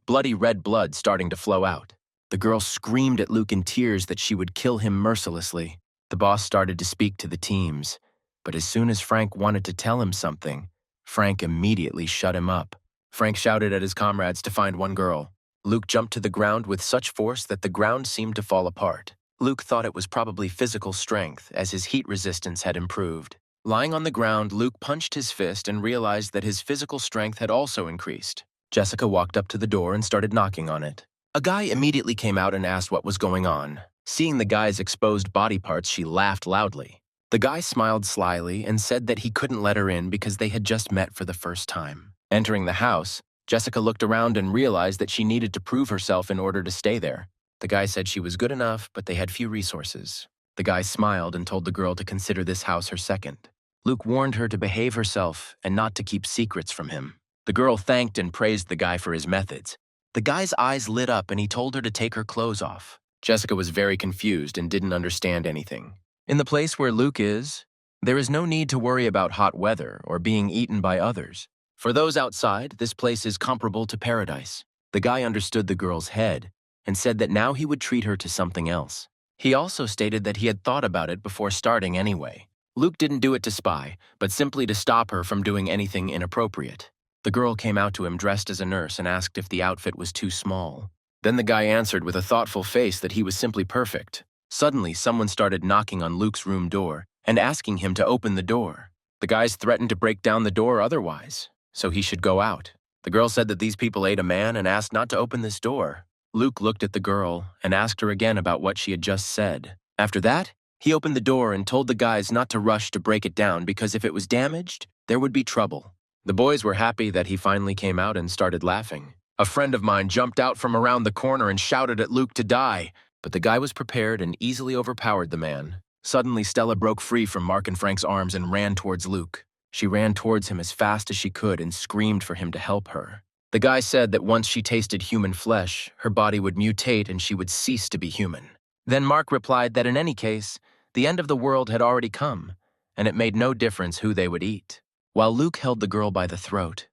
bloody red blood starting to flow out. The girl screamed at Luke in tears that she would kill him mercilessly. The boss started to speak to the teams, but as soon as Frank wanted to tell him something, Frank immediately shut him up. Frank shouted at his comrades to find one girl. Luke jumped to the ground with such force that the ground seemed to fall apart. Luke thought it was probably physical strength, as his heat resistance had improved. Lying on the ground, Luke punched his fist and realized that his physical strength had also increased. Jessica walked up to the door and started knocking on it. A guy immediately came out and asked what was going on. Seeing the guy's exposed body parts, she laughed loudly. The guy smiled slyly and said that he couldn't let her in because they had just met for the first time. Entering the house, Jessica looked around and realized that she needed to prove herself in order to stay there. The guy said she was good enough, but they had few resources. The guy smiled and told the girl to consider this house her second. Luke warned her to behave herself and not to keep secrets from him. The girl thanked and praised the guy for his methods. The guy's eyes lit up and he told her to take her clothes off. Jessica was very confused and didn't understand anything. In the place where Luke is, there is no need to worry about hot weather or being eaten by others. For those outside, this place is comparable to paradise. The guy understood the girl's head and said that now he would treat her to something else. He also stated that he had thought about it before starting anyway. Luke didn't do it to spy, but simply to stop her from doing anything inappropriate. The girl came out to him dressed as a nurse and asked if the outfit was too small. Then the guy answered with a thoughtful face that he was simply perfect. Suddenly, someone started knocking on Luke's room door and asking him to open the door. The guys threatened to break down the door otherwise, so he should go out. The girl said that these people ate a man and asked not to open this door. Luke looked at the girl and asked her again about what she had just said. After that, he opened the door and told the guys not to rush to break it down because if it was damaged, there would be trouble. The boys were happy that he finally came out and started laughing. A friend of mine jumped out from around the corner and shouted at Luke to die, but the guy was prepared and easily overpowered the man. Suddenly, Stella broke free from Mark and Frank's arms and ran towards Luke. She ran towards him as fast as she could and screamed for him to help her. The guy said that once she tasted human flesh, her body would mutate and she would cease to be human. Then Mark replied that in any case, the end of the world had already come, and it made no difference who they would eat. While Luke held the girl by the throat,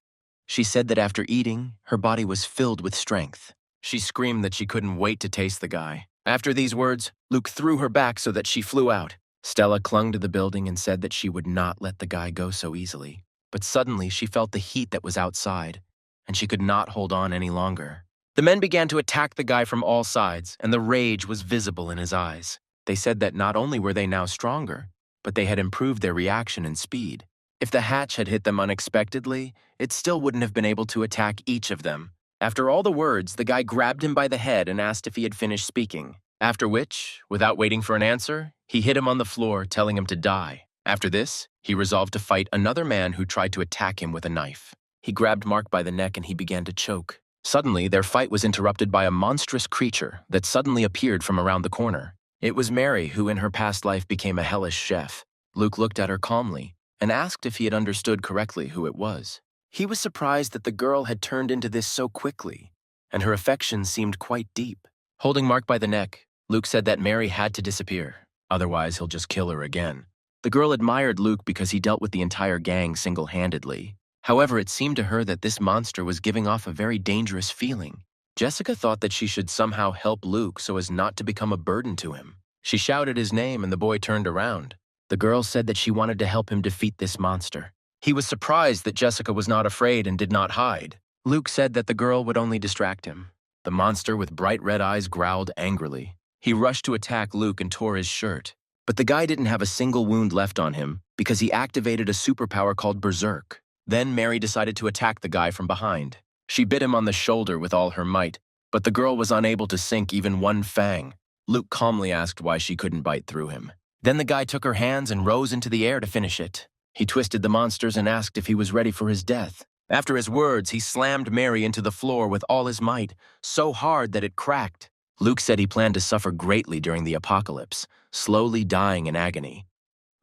she said that after eating, her body was filled with strength. She screamed that she couldn't wait to taste the guy. After these words, Luke threw her back so that she flew out. Stella clung to the building and said that she would not let the guy go so easily. But suddenly, she felt the heat that was outside, and she could not hold on any longer. The men began to attack the guy from all sides, and the rage was visible in his eyes. They said that not only were they now stronger, but they had improved their reaction and speed. If the hatch had hit them unexpectedly, it still wouldn't have been able to attack each of them. After all the words, the guy grabbed him by the head and asked if he had finished speaking. After which, without waiting for an answer, he hit him on the floor, telling him to die. After this, he resolved to fight another man who tried to attack him with a knife. He grabbed Mark by the neck and he began to choke. Suddenly, their fight was interrupted by a monstrous creature that suddenly appeared from around the corner. It was Mary, who in her past life became a hellish chef. Luke looked at her calmly and asked if he had understood correctly who it was. He was surprised that the girl had turned into this so quickly, and her affection seemed quite deep. Holding Mark by the neck, Luke said that Mary had to disappear, otherwise he'll just kill her again. The girl admired Luke because he dealt with the entire gang single-handedly. However, it seemed to her that this monster was giving off a very dangerous feeling. Jessica thought that she should somehow help Luke so as not to become a burden to him. She shouted his name and the boy turned around. The girl said that she wanted to help him defeat this monster. He was surprised that Jessica was not afraid and did not hide. Luke said that the girl would only distract him. The monster with bright red eyes growled angrily. He rushed to attack Luke and tore his shirt, But the guy didn't have a single wound left on him because he activated a superpower called Berserk. Then Mary decided to attack the guy from behind. She bit him on the shoulder with all her might, but the girl was unable to sink even one fang. Luke calmly asked why she couldn't bite through him. Then the guy took her hands and rose into the air to finish it. He twisted the monsters and asked if he was ready for his death. After his words, he slammed Mary into the floor with all his might, so hard that it cracked. Luke said he planned to suffer greatly during the apocalypse, slowly dying in agony.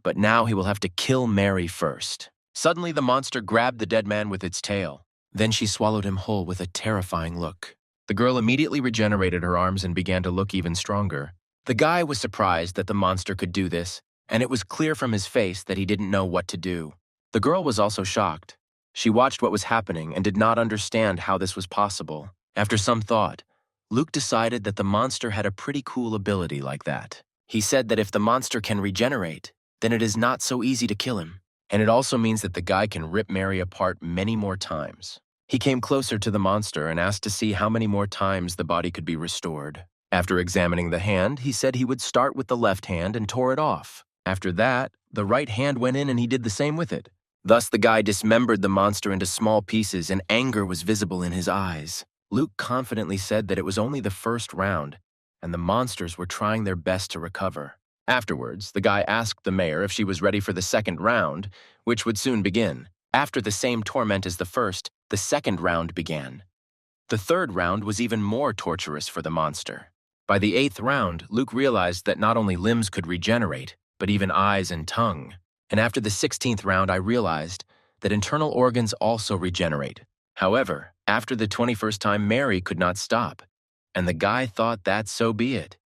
But now he will have to kill Mary first. Suddenly, the monster grabbed the dead man with its tail. Then she swallowed him whole with a terrifying look. The girl immediately regenerated her arms and began to look even stronger. The guy was surprised that the monster could do this, and it was clear from his face that he didn't know what to do. The girl was also shocked. She watched what was happening and did not understand how this was possible. After some thought, Luke decided that the monster had a pretty cool ability like that. He said that if the monster can regenerate, then it is not so easy to kill him. And it also means that the guy can rip Mary apart many more times. He came closer to the monster and asked to see how many more times the body could be restored. After examining the hand, he said he would start with the left hand and tore it off. After that, the right hand went in and he did the same with it. Thus, the guy dismembered the monster into small pieces and anger was visible in his eyes. Luke confidently said that it was only the first round, and the monsters were trying their best to recover. Afterwards, the guy asked the mayor if she was ready for the second round, which would soon begin. After the same torment as the first, the second round began. The third round was even more torturous for the monster. By the 8th round, Luke realized that not only limbs could regenerate, but even eyes and tongue. And after the 16th round, I realized that internal organs also regenerate. However, after the 21st time, Mary could not stop. And the guy thought that so be it.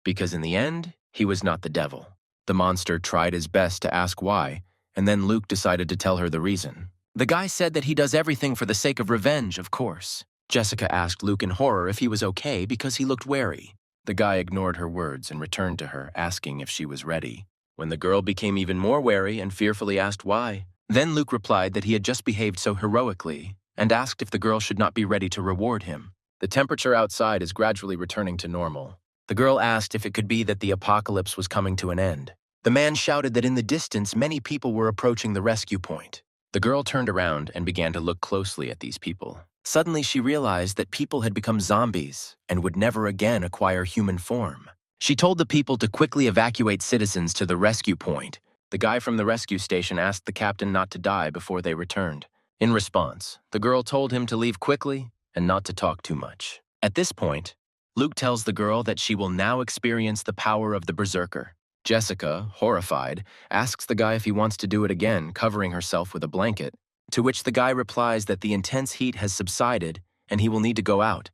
Because in the end, he was not the devil. The monster tried his best to ask why, and then Luke decided to tell her the reason. The guy said that he does everything for the sake of revenge, of course. Jessica asked Luke in horror if he was okay because he looked wary. The guy ignored her words and returned to her, asking if she was ready. When the girl became even more wary and fearfully asked why, then Luke replied that he had just behaved so heroically and asked if the girl should not be ready to reward him. The temperature outside is gradually returning to normal. The girl asked if it could be that the apocalypse was coming to an end. The man shouted that in the distance many people were approaching the rescue point. The girl turned around and began to look closely at these people. Suddenly she realized that people had become zombies and would never again acquire human form. She told the people to quickly evacuate citizens to the rescue point. The guy from the rescue station asked the captain not to die before they returned. In response, the girl told him to leave quickly and not to talk too much. At this point, Luke tells the girl that she will now experience the power of the berserker. Jessica, horrified, asks the guy if he wants to do it again, covering herself with a blanket, to which the guy replies that the intense heat has subsided and he will need to go out.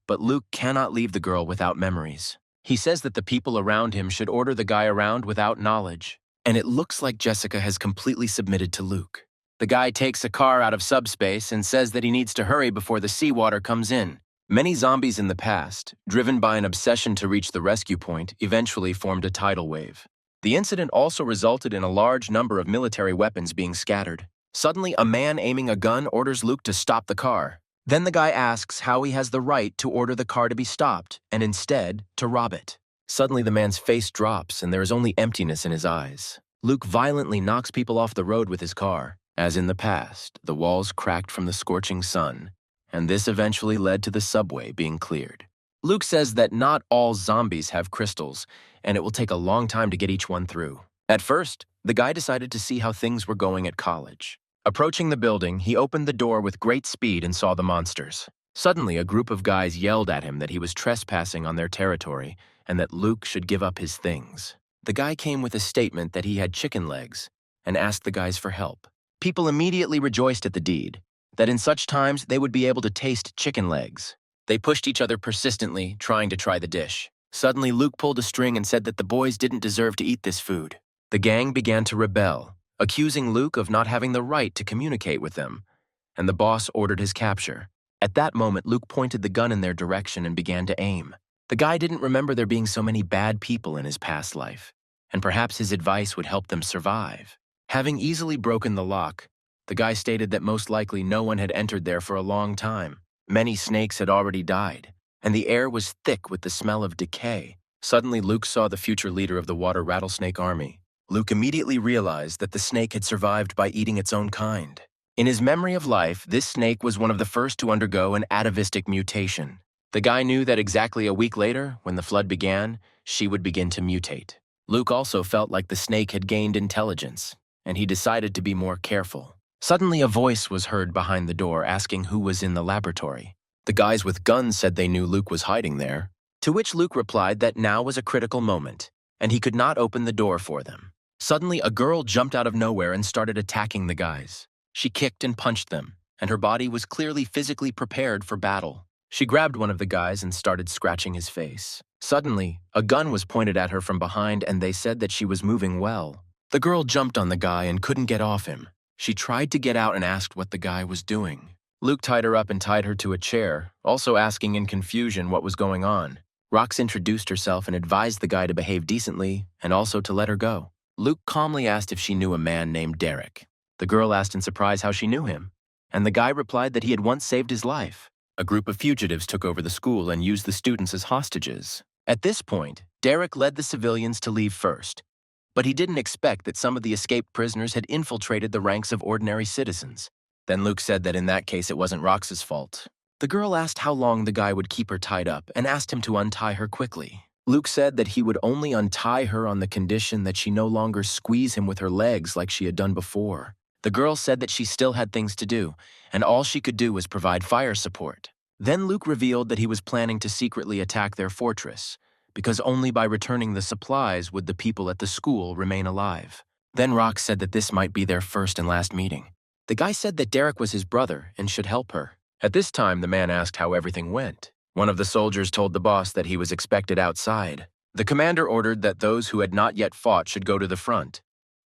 But Luke cannot leave the girl without memories. He says that the people around him should order the guy around without knowledge, and it looks like Jessica has completely submitted to Luke. The guy takes a car out of subspace and says that he needs to hurry before the seawater comes in. Many zombies in the past, driven by an obsession to reach the rescue point, eventually formed a tidal wave. The incident also resulted in a large number of military weapons being scattered. Suddenly, a man aiming a gun orders Luke to stop the car. Then the guy asks how he has the right to order the car to be stopped, and instead, to rob it. Suddenly, the man's face drops, and there is only emptiness in his eyes. Luke violently knocks people off the road with his car. As in the past, the walls cracked from the scorching sun, and this eventually led to the subway being cleared. Luke says that not all zombies have crystals, and it will take a long time to get each one through. At first, the guy decided to see how things were going at college. Approaching the building, he opened the door with great speed and saw the monsters. Suddenly, a group of guys yelled at him that he was trespassing on their territory and that Luke should give up his things. The guy came with a statement that he had chicken legs and asked the guys for help. People immediately rejoiced at the deed, that in such times they would be able to taste chicken legs. They pushed each other persistently, trying to try the dish. Suddenly, Luke pulled a string and said that the boys didn't deserve to eat this food. The gang began to rebel, accusing Luke of not having the right to communicate with them, and the boss ordered his capture. At that moment, Luke pointed the gun in their direction and began to aim. The guy didn't remember there being so many bad people in his past life, and perhaps his advice would help them survive. Having easily broken the lock, the guy stated that most likely no one had entered there for a long time. Many snakes had already died, and the air was thick with the smell of decay. Suddenly, Luke saw the future leader of the water rattlesnake army. Luke immediately realized that the snake had survived by eating its own kind. In his memory of life, this snake was one of the first to undergo an atavistic mutation. The guy knew that exactly a week later, when the flood began, she would begin to mutate. Luke also felt like the snake had gained intelligence, and he decided to be more careful. Suddenly, a voice was heard behind the door asking who was in the laboratory. The guys with guns said they knew Luke was hiding there, to which Luke replied that now was a critical moment, and he could not open the door for them. Suddenly, a girl jumped out of nowhere and started attacking the guys. She kicked and punched them, and her body was clearly physically prepared for battle. She grabbed one of the guys and started scratching his face. Suddenly, a gun was pointed at her from behind and they said that she was moving well. The girl jumped on the guy and couldn't get off him. She tried to get out and asked what the guy was doing. Luke tied her up and tied her to a chair, also asking in confusion what was going on. Rox introduced herself and advised the guy to behave decently and also to let her go. Luke calmly asked if she knew a man named Derek. The girl asked in surprise how she knew him, and the guy replied that he had once saved his life. A group of fugitives took over the school and used the students as hostages. At this point, Derek led the civilians to leave first, but he didn't expect that some of the escaped prisoners had infiltrated the ranks of ordinary citizens. Then Luke said that in that case it wasn't Rox's fault. The girl asked how long the guy would keep her tied up and asked him to untie her quickly. Luke said that he would only untie her on the condition that she no longer squeeze him with her legs like she had done before. The girl said that she still had things to do, and all she could do was provide fire support. Then Luke revealed that he was planning to secretly attack their fortress, because only by returning the supplies would the people at the school remain alive. Then Rox said that this might be their first and last meeting. The guy said that Derek was his brother and should help her. At this time, the man asked how everything went. One of the soldiers told the boss that he was expected outside. The commander ordered that those who had not yet fought should go to the front,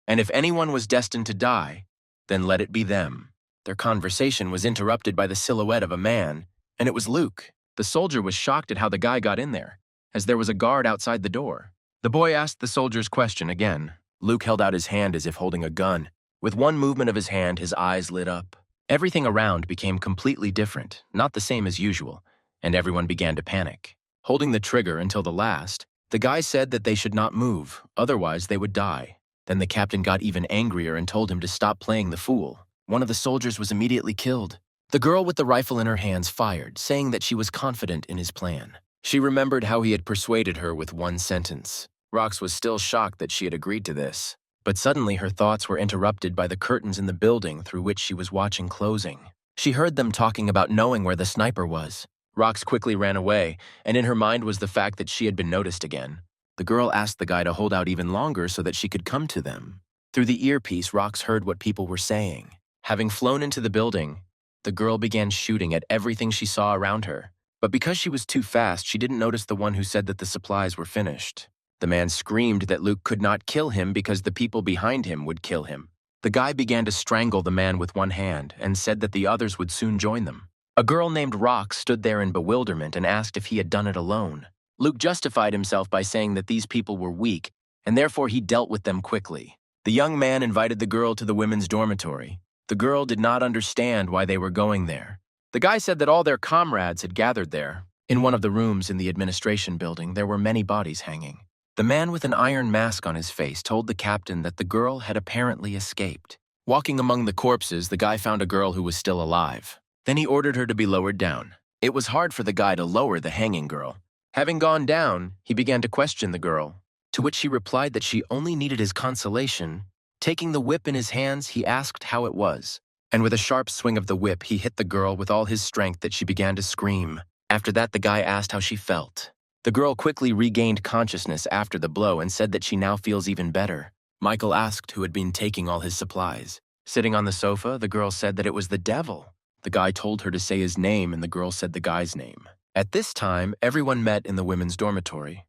and if anyone was destined to die, then let it be them. Their conversation was interrupted by the silhouette of a man, and it was Luke. The soldier was shocked at how the guy got in there, as there was a guard outside the door. The boy asked the soldier's question again. Luke held out his hand as if holding a gun. With one movement of his hand, his eyes lit up. Everything around became completely different, not the same as usual, and everyone began to panic. Holding the trigger until the last, the guy said that they should not move, otherwise they would die. Then the captain got even angrier and told him to stop playing the fool. One of the soldiers was immediately killed. The girl with the rifle in her hands fired, saying that she was confident in his plan. She remembered how he had persuaded her with one sentence. Rox was still shocked that she had agreed to this, but suddenly her thoughts were interrupted by the curtains in the building through which she was watching closing. She heard them talking about knowing where the sniper was. Rox quickly ran away, and in her mind was the fact that she had been noticed again. The girl asked the guy to hold out even longer so that she could come to them. Through the earpiece, Rox heard what people were saying. Having flown into the building, the girl began shooting at everything she saw around her. But because she was too fast, she didn't notice the one who said that the supplies were finished. The man screamed that Luke could not kill him because the people behind him would kill him. The guy began to strangle the man with one hand and said that the others would soon join them. A girl named Rox stood there in bewilderment and asked if he had done it alone. Luke justified himself by saying that these people were weak, and therefore he dealt with them quickly. The young man invited the girl to the women's dormitory. The girl did not understand why they were going there. The guy said that all their comrades had gathered there. In one of the rooms in the administration building, there were many bodies hanging. The man with an iron mask on his face told the captain that the girl had apparently escaped. Walking among the corpses, the guy found a girl who was still alive. Then he ordered her to be lowered down. It was hard for the guy to lower the hanging girl. Having gone down, he began to question the girl, to which she replied that she only needed his consolation. Taking the whip in his hands, he asked how it was, and with a sharp swing of the whip, he hit the girl with all his strength that she began to scream. After that, the guy asked how she felt. The girl quickly regained consciousness after the blow and said that she now feels even better. Michael asked who had been taking all his supplies. Sitting on the sofa, the girl said that it was the devil. The guy told her to say his name, and the girl said the guy's name. At this time, everyone met in the women's dormitory.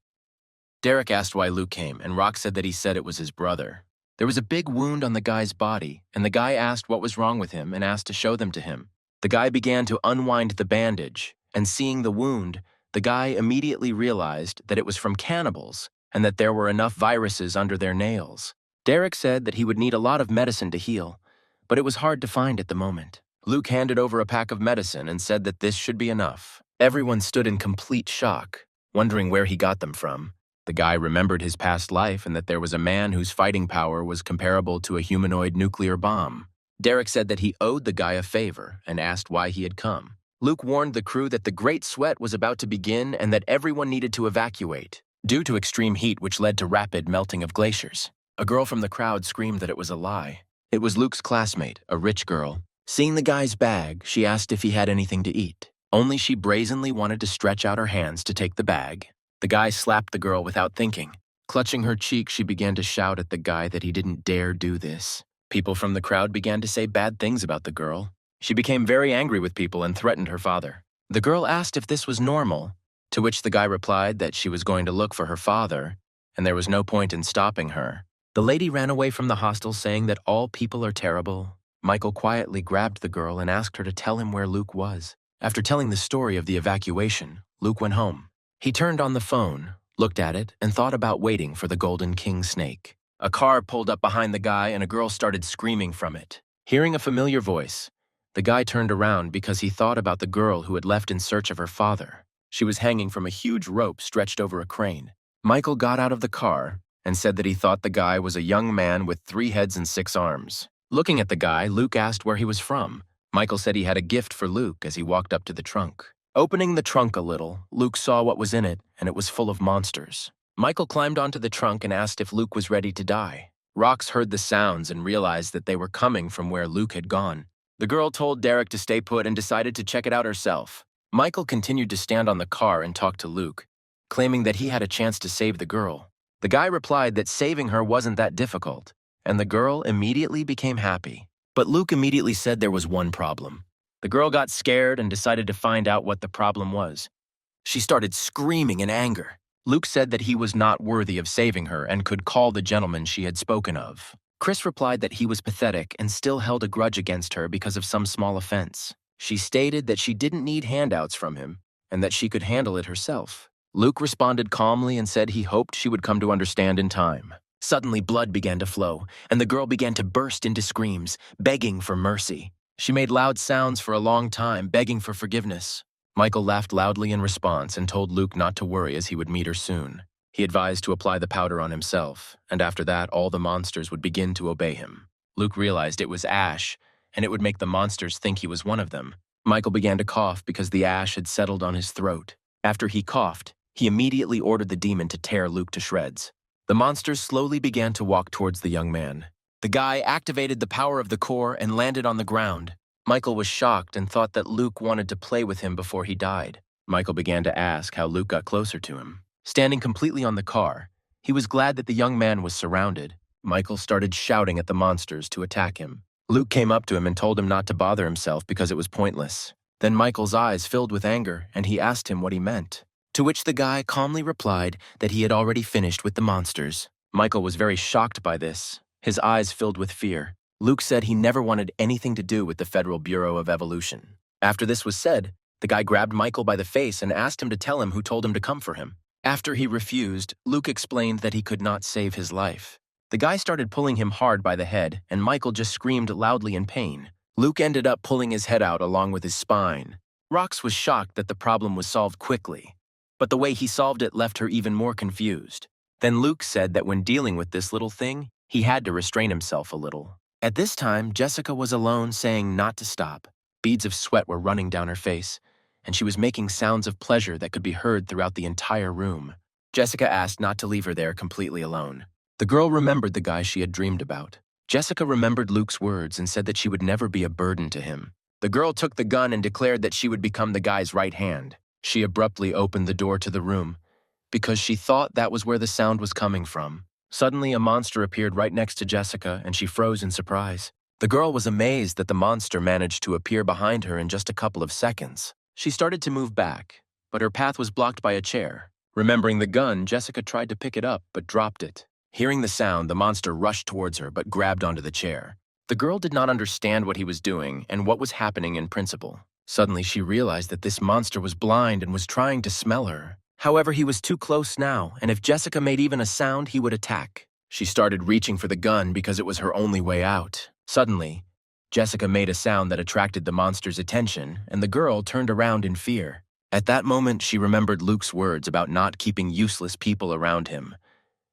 Derek asked why Luke came, and Rox said that he said it was his brother. There was a big wound on the guy's body, and the guy asked what was wrong with him and asked to show them to him. The guy began to unwind the bandage, and seeing the wound, the guy immediately realized that it was from cannibals and that there were enough viruses under their nails. Derek said that he would need a lot of medicine to heal, but it was hard to find at the moment. Luke handed over a pack of medicine and said that this should be enough. Everyone stood in complete shock, wondering where he got them from. The guy remembered his past life and that there was a man whose fighting power was comparable to a humanoid nuclear bomb. Derek said that he owed the guy a favor and asked why he had come. Luke warned the crew that the Great Sweat was about to begin and that everyone needed to evacuate, due to extreme heat which led to rapid melting of glaciers. A girl from the crowd screamed that it was a lie. It was Luke's classmate, a rich girl. Seeing the guy's bag, she asked if he had anything to eat. Only she brazenly wanted to stretch out her hands to take the bag. The guy slapped the girl without thinking. Clutching her cheek, she began to shout at the guy that he didn't dare do this. People from the crowd began to say bad things about the girl. She became very angry with people and threatened her father. The girl asked if this was normal, to which the guy replied that she was going to look for her father, and there was no point in stopping her. The lady ran away from the hostel saying that all people are terrible. Michael quietly grabbed the girl and asked her to tell him where Luke was. After telling the story of the evacuation, Luke went home. He turned on the phone, looked at it, and thought about waiting for the Golden King snake. A car pulled up behind the guy and a girl started screaming from it. Hearing a familiar voice, the guy turned around because he thought about the girl who had left in search of her father. She was hanging from a huge rope stretched over a crane. Michael got out of the car and said that he thought the guy was a young man with 3 heads and 6 arms. Looking at the guy, Luke asked where he was from. Michael said he had a gift for Luke as he walked up to the trunk. Opening the trunk a little, Luke saw what was in it, and it was full of monsters. Michael climbed onto the trunk and asked if Luke was ready to die. Rox heard the sounds and realized that they were coming from where Luke had gone. The girl told Derek to stay put and decided to check it out herself. Michael continued to stand on the car and talk to Luke, claiming that he had a chance to save the girl. The guy replied that saving her wasn't that difficult, and the girl immediately became happy. But Luke immediately said there was one problem. The girl got scared and decided to find out what the problem was. She started screaming in anger. Luke said that he was not worthy of saving her and could call the gentleman she had spoken of. Chris replied that he was pathetic and still held a grudge against her because of some small offense. She stated that she didn't need handouts from him and that she could handle it herself. Luke responded calmly and said he hoped she would come to understand in time. Suddenly, blood began to flow, and the girl began to burst into screams, begging for mercy. She made loud sounds for a long time, begging for forgiveness. Michael laughed loudly in response and told Luke not to worry as he would meet her soon. He advised to apply the powder on himself, and after that, all the monsters would begin to obey him. Luke realized it was ash, and it would make the monsters think he was one of them. Michael began to cough because the ash had settled on his throat. After he coughed, he immediately ordered the demon to tear Luke to shreds. The monsters slowly began to walk towards the young man. The guy activated the power of the core and landed on the ground. Michael was shocked and thought that Luke wanted to play with him before he died. Michael began to ask how Luke got closer to him. Standing completely on the car, he was glad that the young man was surrounded. Michael started shouting at the monsters to attack him. Luke came up to him and told him not to bother himself because it was pointless. Then Michael's eyes filled with anger, and he asked him what he meant. To which the guy calmly replied that he had already finished with the monsters. Michael was very shocked by this, his eyes filled with fear. Luke said he never wanted anything to do with the Federal Bureau of Evolution. After this was said, the guy grabbed Michael by the face and asked him to tell him who told him to come for him. After he refused, Luke explained that he could not save his life. The guy started pulling him hard by the head, and Michael just screamed loudly in pain. Luke ended up pulling his head out along with his spine. Rox was shocked that the problem was solved quickly, but the way he solved it left her even more confused. Then Luke said that when dealing with this little thing, he had to restrain himself a little. At this time, Jessica was alone saying not to stop. Beads of sweat were running down her face, and she was making sounds of pleasure that could be heard throughout the entire room. Jessica asked not to leave her there completely alone. The girl remembered the guy she had dreamed about. Jessica remembered Luke's words and said that she would never be a burden to him. The girl took the gun and declared that she would become the guy's right hand. She abruptly opened the door to the room because she thought that was where the sound was coming from. Suddenly, a monster appeared right next to Jessica, and she froze in surprise. The girl was amazed that the monster managed to appear behind her in just a couple of seconds. She started to move back, but her path was blocked by a chair. Remembering the gun, Jessica tried to pick it up, but dropped it. Hearing the sound, the monster rushed towards her, but grabbed onto the chair. The girl did not understand what he was doing and what was happening in principle. Suddenly, she realized that this monster was blind and was trying to smell her. However, he was too close now, and if Jessica made even a sound, he would attack. She started reaching for the gun because it was her only way out. Suddenly, Jessica made a sound that attracted the monster's attention, and the girl turned around in fear. At that moment, she remembered Luke's words about not keeping useless people around him,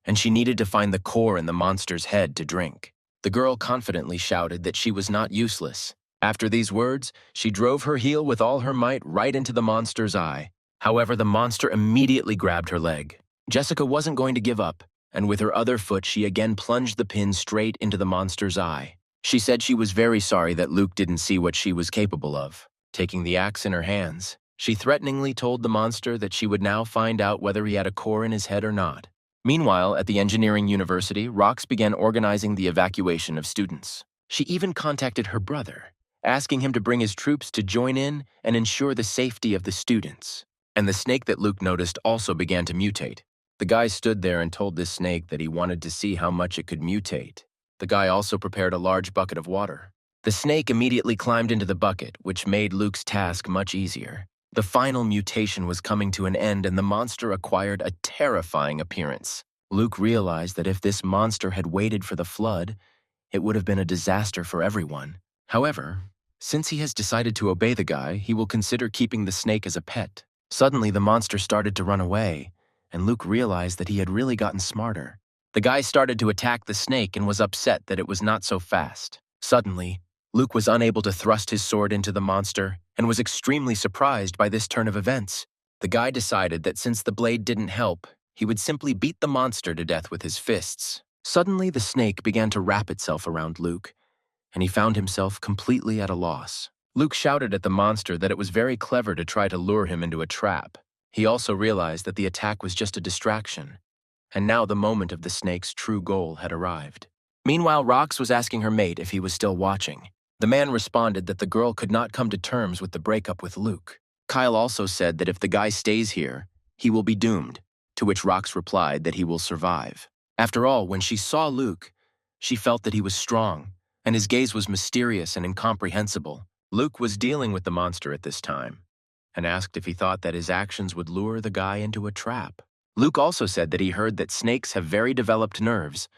and she needed to find the core in the monster's head to drink. The girl confidently shouted that she was not useless. After these words, she drove her heel with all her might right into the monster's eye. However, the monster immediately grabbed her leg. Jessica wasn't going to give up, and with her other foot, she again plunged the pin straight into the monster's eye. She said she was very sorry that Luke didn't see what she was capable of. Taking the axe in her hands, she threateningly told the monster that she would now find out whether he had a core in his head or not. Meanwhile, at the engineering university, Rox began organizing the evacuation of students. She even contacted her brother, asking him to bring his troops to join in and ensure the safety of the students. And the snake that Luke noticed also began to mutate. The guy stood there and told this snake that he wanted to see how much it could mutate. The guy also prepared a large bucket of water. The snake immediately climbed into the bucket, which made Luke's task much easier. The final mutation was coming to an end, and the monster acquired a terrifying appearance. Luke realized that if this monster had waited for the flood, it would have been a disaster for everyone. However, since he has decided to obey the guy, he will consider keeping the snake as a pet. Suddenly, the monster started to run away, and Luke realized that he had really gotten smarter. The guy started to attack the snake and was upset that it was not so fast. Suddenly, Luke was unable to thrust his sword into the monster and was extremely surprised by this turn of events. The guy decided that since the blade didn't help, he would simply beat the monster to death with his fists. Suddenly, the snake began to wrap itself around Luke, and he found himself completely at a loss. Luke shouted at the monster that it was very clever to try to lure him into a trap. He also realized that the attack was just a distraction, and now the moment of the snake's true goal had arrived. Meanwhile, Rox was asking her mate if he was still watching. The man responded that the girl could not come to terms with the breakup with Luke. Kyle also said that if the guy stays here, he will be doomed, to which Rox replied that he will survive. After all, when she saw Luke, she felt that he was strong, and his gaze was mysterious and incomprehensible. Luke was dealing with the monster at this time, and asked if he thought that his actions would lure the guy into a trap. Luke also said that he heard that snakes have very developed nerves,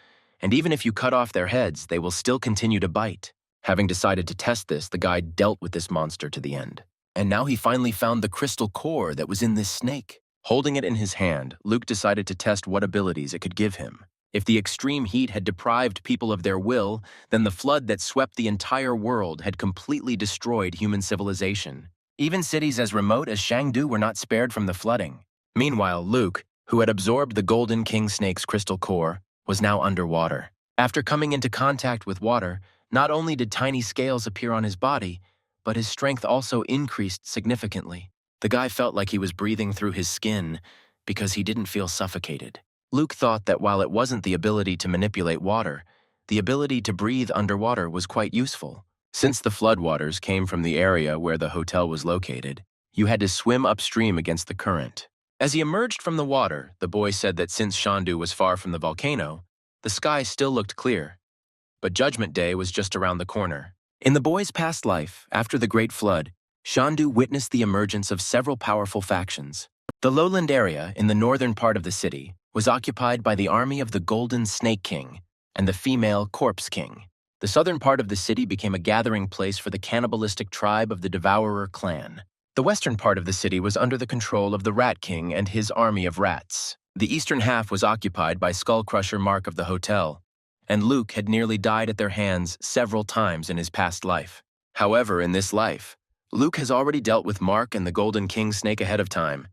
and even if you cut off their heads, they will still continue to bite. Having decided to test this, the guy dealt with this monster to the end. And now he finally found the crystal core that was in this snake. Holding it in his hand, Luke decided to test what abilities it could give him. If the extreme heat had deprived people of their will, then the flood that swept the entire world had completely destroyed human civilization. Even cities as remote as Shangdu were not spared from the flooding. Meanwhile, Luke, who had absorbed the Golden King Snake's crystal core, was now underwater. After coming into contact with water, not only did tiny scales appear on his body, but his strength also increased significantly. The guy felt like he was breathing through his skin because he didn't feel suffocated. Luke thought that while it wasn't the ability to manipulate water, the ability to breathe underwater was quite useful. Since the floodwaters came from the area where the hotel was located, you had to swim upstream against the current. As he emerged from the water, the boy said that since Shandu was far from the volcano, the sky still looked clear. But Judgment Day was just around the corner. In the boy's past life, after the Great Flood, Shandu witnessed the emergence of several powerful factions. The lowland area in the northern part of the city was occupied by the army of the Golden Snake King and the female Corpse King. The southern part of the city became a gathering place for the cannibalistic tribe of the Devourer clan. The western part of the city was under the control of the Rat King and his army of rats. The eastern half was occupied by Skullcrusher Mark of the hotel, and Luke had nearly died at their hands several times in his past life. However, in this life, Luke has already dealt with Mark and the Golden King Snake ahead of time,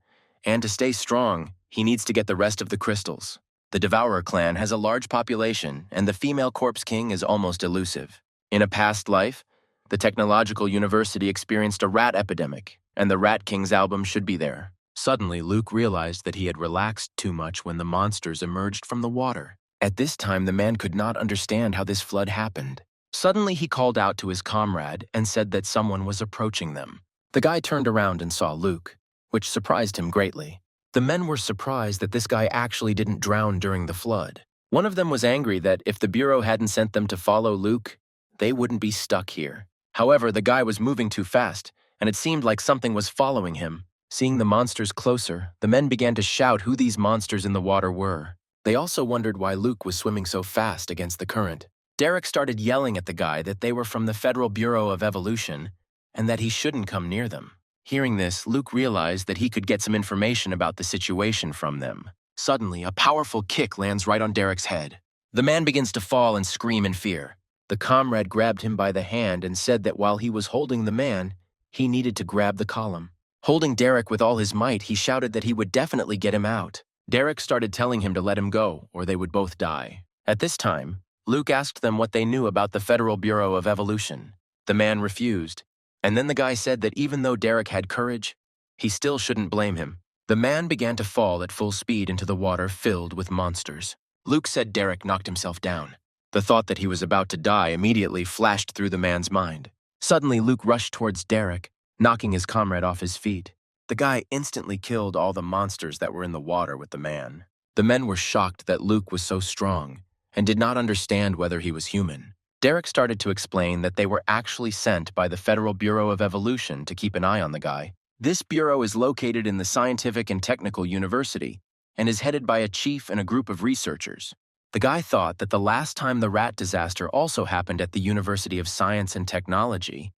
and to stay strong, he needs to get the rest of the crystals. The Devourer clan has a large population, and the female Corpse King is almost elusive. In a past life, the Technological University experienced a rat epidemic, and the Rat King's album should be there. Suddenly, Luke realized that he had relaxed too much when the monsters emerged from the water. At this time, the man could not understand how this flood happened. Suddenly, he called out to his comrade and said that someone was approaching them. The guy turned around and saw Luke, which surprised him greatly. The men were surprised that this guy actually didn't drown during the flood. One of them was angry that if the Bureau hadn't sent them to follow Luke, they wouldn't be stuck here. However, the guy was moving too fast, and it seemed like something was following him. Seeing the monsters closer, the men began to shout who these monsters in the water were. They also wondered why Luke was swimming so fast against the current. Derek started yelling at the guy that they were from the Federal Bureau of Evolution and that he shouldn't come near them. Hearing this, Luke realized that he could get some information about the situation from them. Suddenly, a powerful kick lands right on Derek's head. The man begins to fall and scream in fear. The comrade grabbed him by the hand and said that while he was holding the man, he needed to grab the column. Holding Derek with all his might, he shouted that he would definitely get him out. Derek started telling him to let him go, or they would both die. At this time, Luke asked them what they knew about the Federal Bureau of Evolution. The man refused, and then the guy said that even though Derek had courage, he still shouldn't blame him. The man began to fall at full speed into the water filled with monsters. Luke said Derek knocked himself down. The thought that he was about to die immediately flashed through the man's mind. Suddenly, Luke rushed towards Derek, knocking his comrade off his feet. The guy instantly killed all the monsters that were in the water with the man. The men were shocked that Luke was so strong and did not understand whether he was human. Derek started to explain that they were actually sent by the Federal Bureau of Evolution to keep an eye on the guy. This bureau is located in the Scientific and Technical University and is headed by a chief and a group of researchers. The guy thought that the last time the rat disaster also happened at the University of Science and Technology,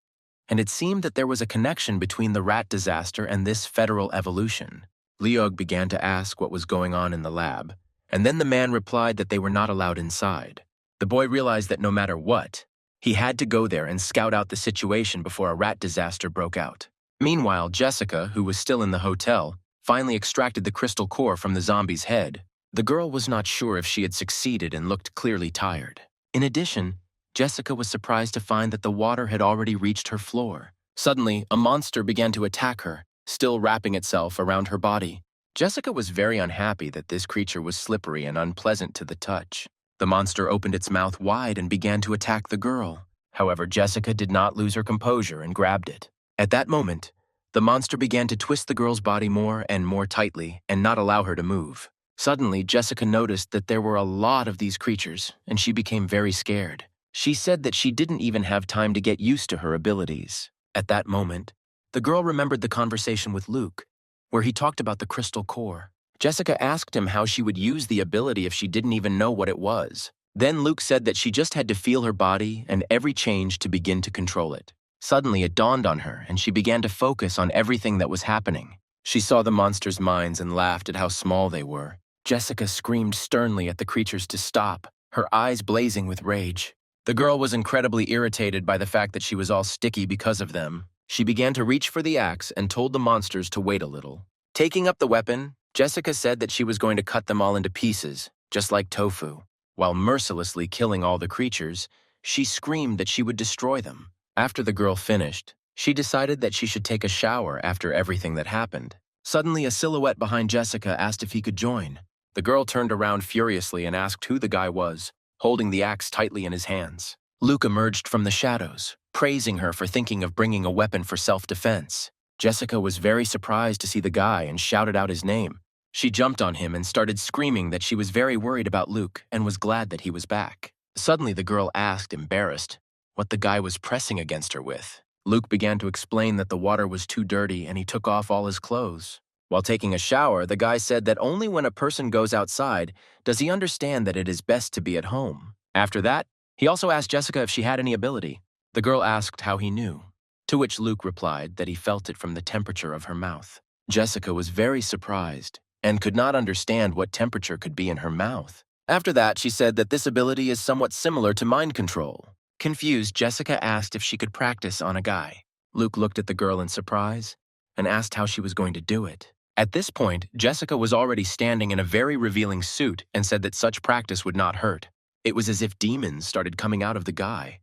and it seemed that there was a connection between the rat disaster and this federal evolution. Leog began to ask what was going on in the lab, and then the man replied that they were not allowed inside. The boy realized that no matter what, he had to go there and scout out the situation before a rat disaster broke out. Meanwhile, Jessica, who was still in the hotel, finally extracted the crystal core from the zombie's head. The girl was not sure if she had succeeded and looked clearly tired. In addition, Jessica was surprised to find that the water had already reached her floor. Suddenly, a monster began to attack her, still wrapping itself around her body. Jessica was very unhappy that this creature was slippery and unpleasant to the touch. The monster opened its mouth wide and began to attack the girl. However, Jessica did not lose her composure and grabbed it. At that moment, the monster began to twist the girl's body more and more tightly and not allow her to move. Suddenly, Jessica noticed that there were a lot of these creatures, and she became very scared. She said that she didn't even have time to get used to her abilities. At that moment, the girl remembered the conversation with Luke, where he talked about the crystal core. Jessica asked him how she would use the ability if she didn't even know what it was. Then Luke said that she just had to feel her body and every change to begin to control it. Suddenly, it dawned on her, and she began to focus on everything that was happening. She saw the monsters' minds and laughed at how small they were. Jessica screamed sternly at the creatures to stop, her eyes blazing with rage. The girl was incredibly irritated by the fact that she was all sticky because of them. She began to reach for the axe and told the monsters to wait a little. Taking up the weapon, Jessica said that she was going to cut them all into pieces, just like tofu. While mercilessly killing all the creatures, she screamed that she would destroy them. After the girl finished, she decided that she should take a shower after everything that happened. Suddenly, a silhouette behind Jessica asked if he could join. The girl turned around furiously and asked who the guy was, holding the axe tightly in his hands. Luke emerged from the shadows, praising her for thinking of bringing a weapon for self-defense. Jessica was very surprised to see the guy and shouted out his name. She jumped on him and started screaming that she was very worried about Luke and was glad that he was back. Suddenly, the girl asked, embarrassed, what the guy was pressing against her with. Luke began to explain that the water was too dirty and he took off all his clothes. While taking a shower, the guy said that only when a person goes outside does he understand that it is best to be at home. After that, he also asked Jessica if she had any ability. The girl asked how he knew, to which Luke replied that he felt it from the temperature of her mouth. Jessica was very surprised and could not understand what temperature could be in her mouth. After that, she said that this ability is somewhat similar to mind control. Confused, Jessica asked if she could practice on a guy. Luke looked at the girl in surprise and asked how she was going to do it. At this point, Jessica was already standing in a very revealing suit and said that such practice would not hurt. It was as if demons started coming out of the guy,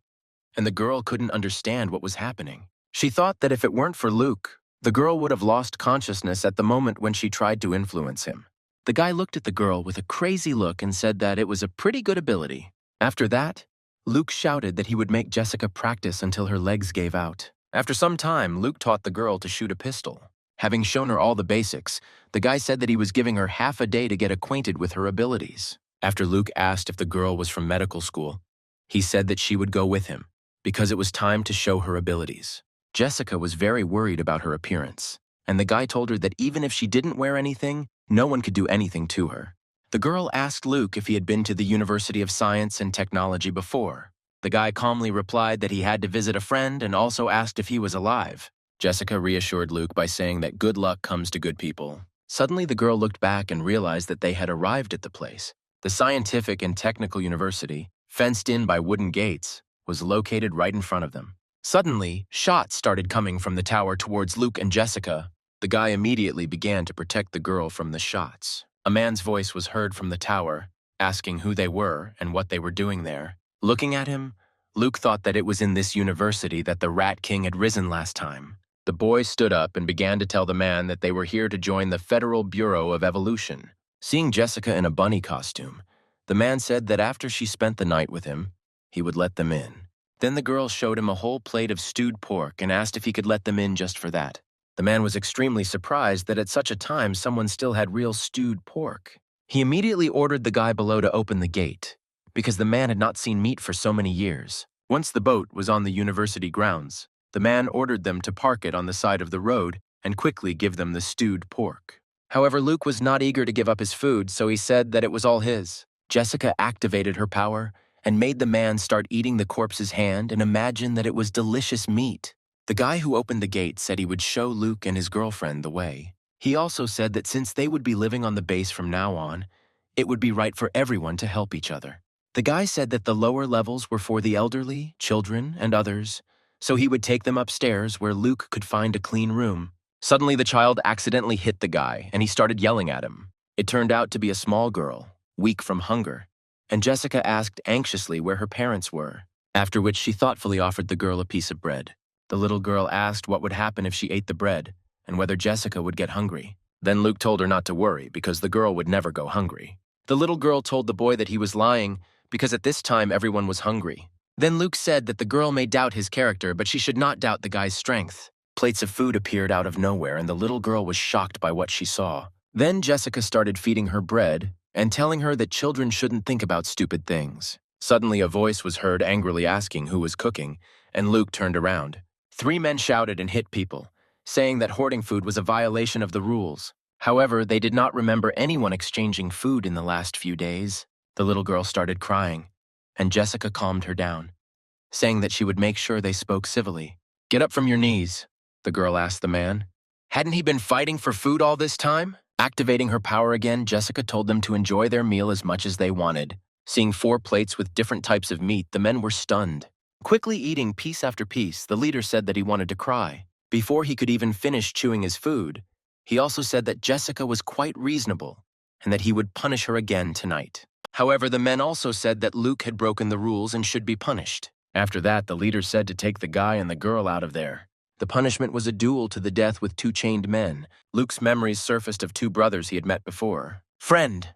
and the girl couldn't understand what was happening. She thought that if it weren't for Luke, the girl would have lost consciousness at the moment when she tried to influence him. The guy looked at the girl with a crazy look and said that it was a pretty good ability. After that, Luke shouted that he would make Jessica practice until her legs gave out. After some time, Luke taught the girl to shoot a pistol. Having shown her all the basics, the guy said that he was giving her half a day to get acquainted with her abilities. After Luke asked if the girl was from medical school, he said that she would go with him because it was time to show her abilities. Jessica was very worried about her appearance, and the guy told her that even if she didn't wear anything, no one could do anything to her. The girl asked Luke if he had been to the University of Science and Technology before. The guy calmly replied that he had to visit a friend and also asked if he was alive. Jessica reassured Luke by saying that good luck comes to good people. Suddenly, the girl looked back and realized that they had arrived at the place. The scientific and technical university, fenced in by wooden gates, was located right in front of them. Suddenly, shots started coming from the tower towards Luke and Jessica. The guy immediately began to protect the girl from the shots. A man's voice was heard from the tower, asking who they were and what they were doing there. Looking at him, Luke thought that it was in this university that the Rat King had risen last time. The boy stood up and began to tell the man that they were here to join the Federal Bureau of Evolution. Seeing Jessica in a bunny costume, the man said that after she spent the night with him, he would let them in. Then the girl showed him a whole plate of stewed pork and asked if he could let them in just for that. The man was extremely surprised that at such a time someone still had real stewed pork. He immediately ordered the guy below to open the gate, because the man had not seen meat for so many years. Once the boat was on the university grounds, the man ordered them to park it on the side of the road and quickly give them the stewed pork. However, Luke was not eager to give up his food, so he said that it was all his. Jessica activated her power and made the man start eating the corpse's hand and imagine that it was delicious meat. The guy who opened the gate said he would show Luke and his girlfriend the way. He also said that since they would be living on the base from now on, it would be right for everyone to help each other. The guy said that the lower levels were for the elderly, children, and others, so he would take them upstairs where Luke could find a clean room. Suddenly, the child accidentally hit the guy, and he started yelling at him. It turned out to be a small girl, weak from hunger, and Jessica asked anxiously where her parents were, after which she thoughtfully offered the girl a piece of bread. The little girl asked what would happen if she ate the bread, and whether Jessica would get hungry. Then Luke told her not to worry, because the girl would never go hungry. The little girl told the boy that he was lying, because at this time everyone was hungry. Then Luke said that the girl may doubt his character, but she should not doubt the guy's strength. Plates of food appeared out of nowhere, and the little girl was shocked by what she saw. Then Jessica started feeding her bread and telling her that children shouldn't think about stupid things. Suddenly, a voice was heard angrily asking who was cooking, and Luke turned around. 3 men shouted and hit people, saying that hoarding food was a violation of the rules. However, they did not remember anyone exchanging food in the last few days. The little girl started crying, and Jessica calmed her down, saying that she would make sure they spoke civilly. "Get up from your knees," the girl asked the man. Hadn't he been fighting for food all this time? Activating her power again, Jessica told them to enjoy their meal as much as they wanted. Seeing 4 plates with different types of meat, the men were stunned. Quickly eating piece after piece, the leader said that he wanted to cry. Before he could even finish chewing his food, he also said that Jessica was quite reasonable and that he would punish her again tonight. However, the men also said that Luke had broken the rules and should be punished. After that, the leader said to take the guy and the girl out of there. The punishment was a duel to the death with 2 chained men. Luke's memories surfaced of 2 brothers he had met before. "Friend!"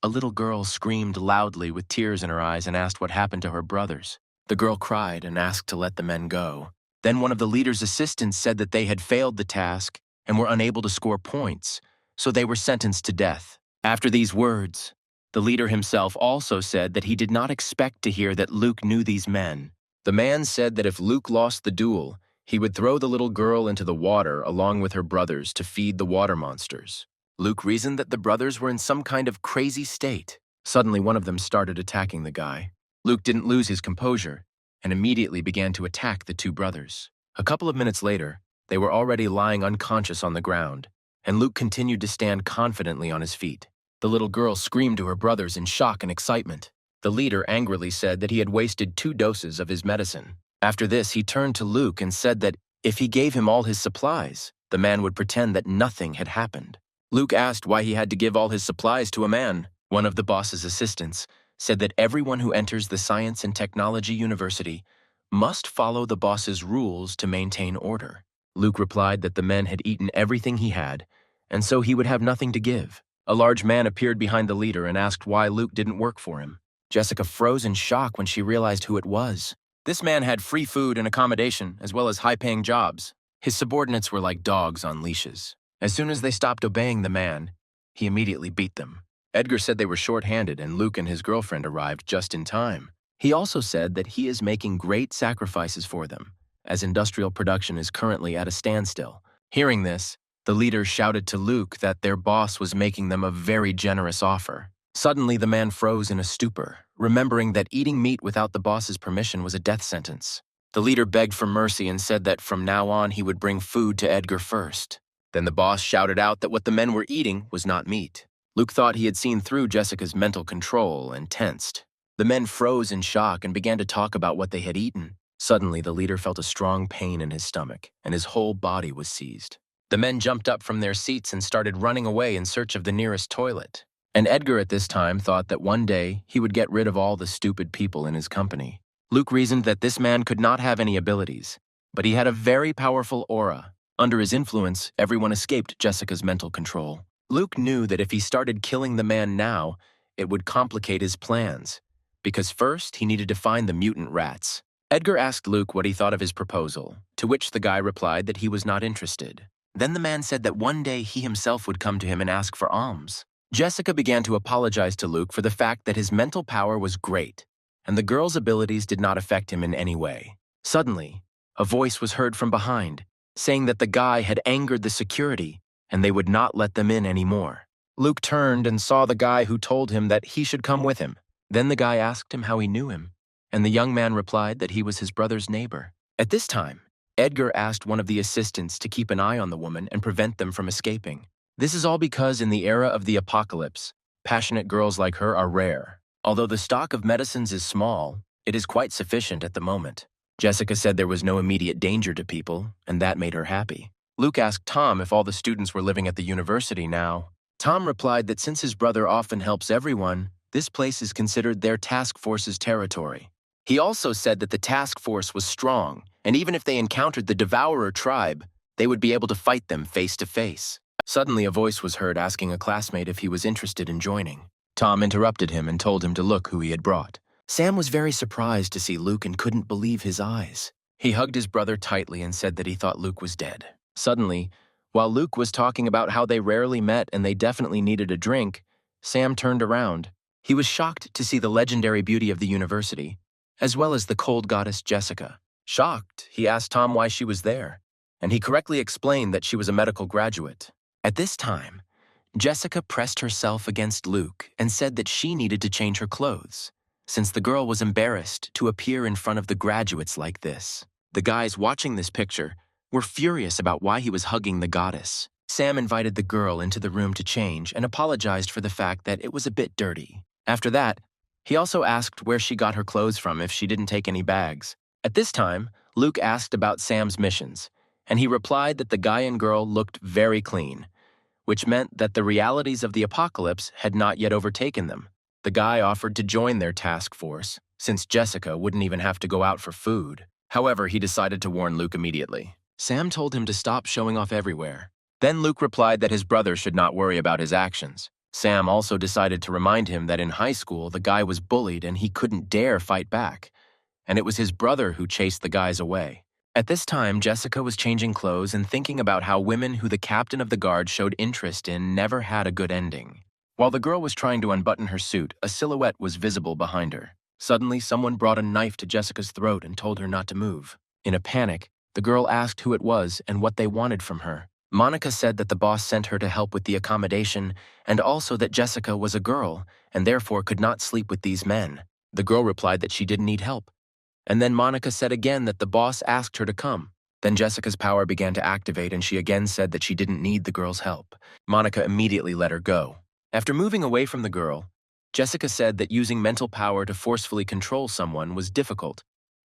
A little girl screamed loudly with tears in her eyes and asked what happened to her brothers. The girl cried and asked to let the men go. Then one of the leader's assistants said that they had failed the task and were unable to score points, so they were sentenced to death. After these words, the leader himself also said that he did not expect to hear that Luke knew these men. The man said that if Luke lost the duel, he would throw the little girl into the water along with her brothers to feed the water monsters. Luke reasoned that the brothers were in some kind of crazy state. Suddenly, one of them started attacking the guy. Luke didn't lose his composure and immediately began to attack the 2 brothers. A couple of minutes later, they were already lying unconscious on the ground, and Luke continued to stand confidently on his feet. The little girl screamed to her brothers in shock and excitement. The leader angrily said that he had wasted 2 doses of his medicine. After this, he turned to Luke and said that if he gave him all his supplies, the man would pretend that nothing had happened. Luke asked why he had to give all his supplies to a man. One of the boss's assistants said that everyone who enters the Science and Technology University must follow the boss's rules to maintain order. Luke replied that the men had eaten everything he had, and so he would have nothing to give. A large man appeared behind the leader and asked why Luke didn't work for him. Jessica froze in shock when she realized who it was. This man had free food and accommodation, as well as high-paying jobs. His subordinates were like dogs on leashes. As soon as they stopped obeying the man, he immediately beat them. Edgar said they were short-handed, and Luke and his girlfriend arrived just in time. He also said that he is making great sacrifices for them, as industrial production is currently at a standstill. Hearing this, the leader shouted to Luke that their boss was making them a very generous offer. Suddenly, the man froze in a stupor, remembering that eating meat without the boss's permission was a death sentence. The leader begged for mercy and said that from now on he would bring food to Edgar first. Then the boss shouted out that what the men were eating was not meat. Luke thought he had seen through Jessica's mental control and tensed. The men froze in shock and began to talk about what they had eaten. Suddenly, the leader felt a strong pain in his stomach, and his whole body was seized. The men jumped up from their seats and started running away in search of the nearest toilet. And Edgar at this time thought that one day he would get rid of all the stupid people in his company. Luke reasoned that this man could not have any abilities, but he had a very powerful aura. Under his influence, everyone escaped Jessica's mental control. Luke knew that if he started killing the man now, it would complicate his plans, because first he needed to find the mutant rats. Edgar asked Luke what he thought of his proposal, to which the guy replied that he was not interested. Then the man said that one day he himself would come to him and ask for alms. Jessica began to apologize to Luke for the fact that his mental power was great, and the girl's abilities did not affect him in any way. Suddenly, a voice was heard from behind, saying that the guy had angered the security, and they would not let them in anymore. Luke turned and saw the guy who told him that he should come with him. Then the guy asked him how he knew him, and the young man replied that he was his brother's neighbor. At this time, Edgar asked one of the assistants to keep an eye on the woman and prevent them from escaping. This is all because in the era of the apocalypse, passionate girls like her are rare. Although the stock of medicines is small, it is quite sufficient at the moment. Jessica said there was no immediate danger to people, and that made her happy. Luke asked Tom if all the students were living at the university now. Tom replied that since his brother often helps everyone, this place is considered their task force's territory. He also said that the task force was strong, and even if they encountered the Devourer tribe, they would be able to fight them face to face. Suddenly, a voice was heard asking a classmate if he was interested in joining. Tom interrupted him and told him to look who he had brought. Sam was very surprised to see Luke and couldn't believe his eyes. He hugged his brother tightly and said that he thought Luke was dead. Suddenly, while Luke was talking about how they rarely met and they definitely needed a drink, Sam turned around. He was shocked to see the legendary beauty of the university, as well as the cold goddess Jessica. Shocked, he asked Tom why she was there, and he correctly explained that she was a medical graduate. At this time, Jessica pressed herself against Luke and said that she needed to change her clothes, since the girl was embarrassed to appear in front of the graduates like this. The guys watching this picture were furious about why he was hugging the goddess. Sam invited the girl into the room to change and apologized for the fact that it was a bit dirty. After that, he also asked where she got her clothes from if she didn't take any bags. At this time, Luke asked about Sam's missions, and he replied that the guy and girl looked very clean, which meant that the realities of the apocalypse had not yet overtaken them. The guy offered to join their task force, since Jessica wouldn't even have to go out for food. However, he decided to warn Luke immediately. Sam told him to stop showing off everywhere. Then Luke replied that his brother should not worry about his actions. Sam also decided to remind him that in high school the guy was bullied and he couldn't dare fight back, and it was his brother who chased the guys away. At this time, Jessica was changing clothes and thinking about how women who the captain of the guard showed interest in never had a good ending. While the girl was trying to unbutton her suit, a silhouette was visible behind her. Suddenly, someone brought a knife to Jessica's throat and told her not to move. In a panic, the girl asked who it was and what they wanted from her. Monica said that the boss sent her to help with the accommodation and also that Jessica was a girl and therefore could not sleep with these men. The girl replied that she didn't need help. And then Monica said again that the boss asked her to come. Then Jessica's power began to activate and she again said that she didn't need the girl's help. Monica immediately let her go. After moving away from the girl, Jessica said that using mental power to forcefully control someone was difficult,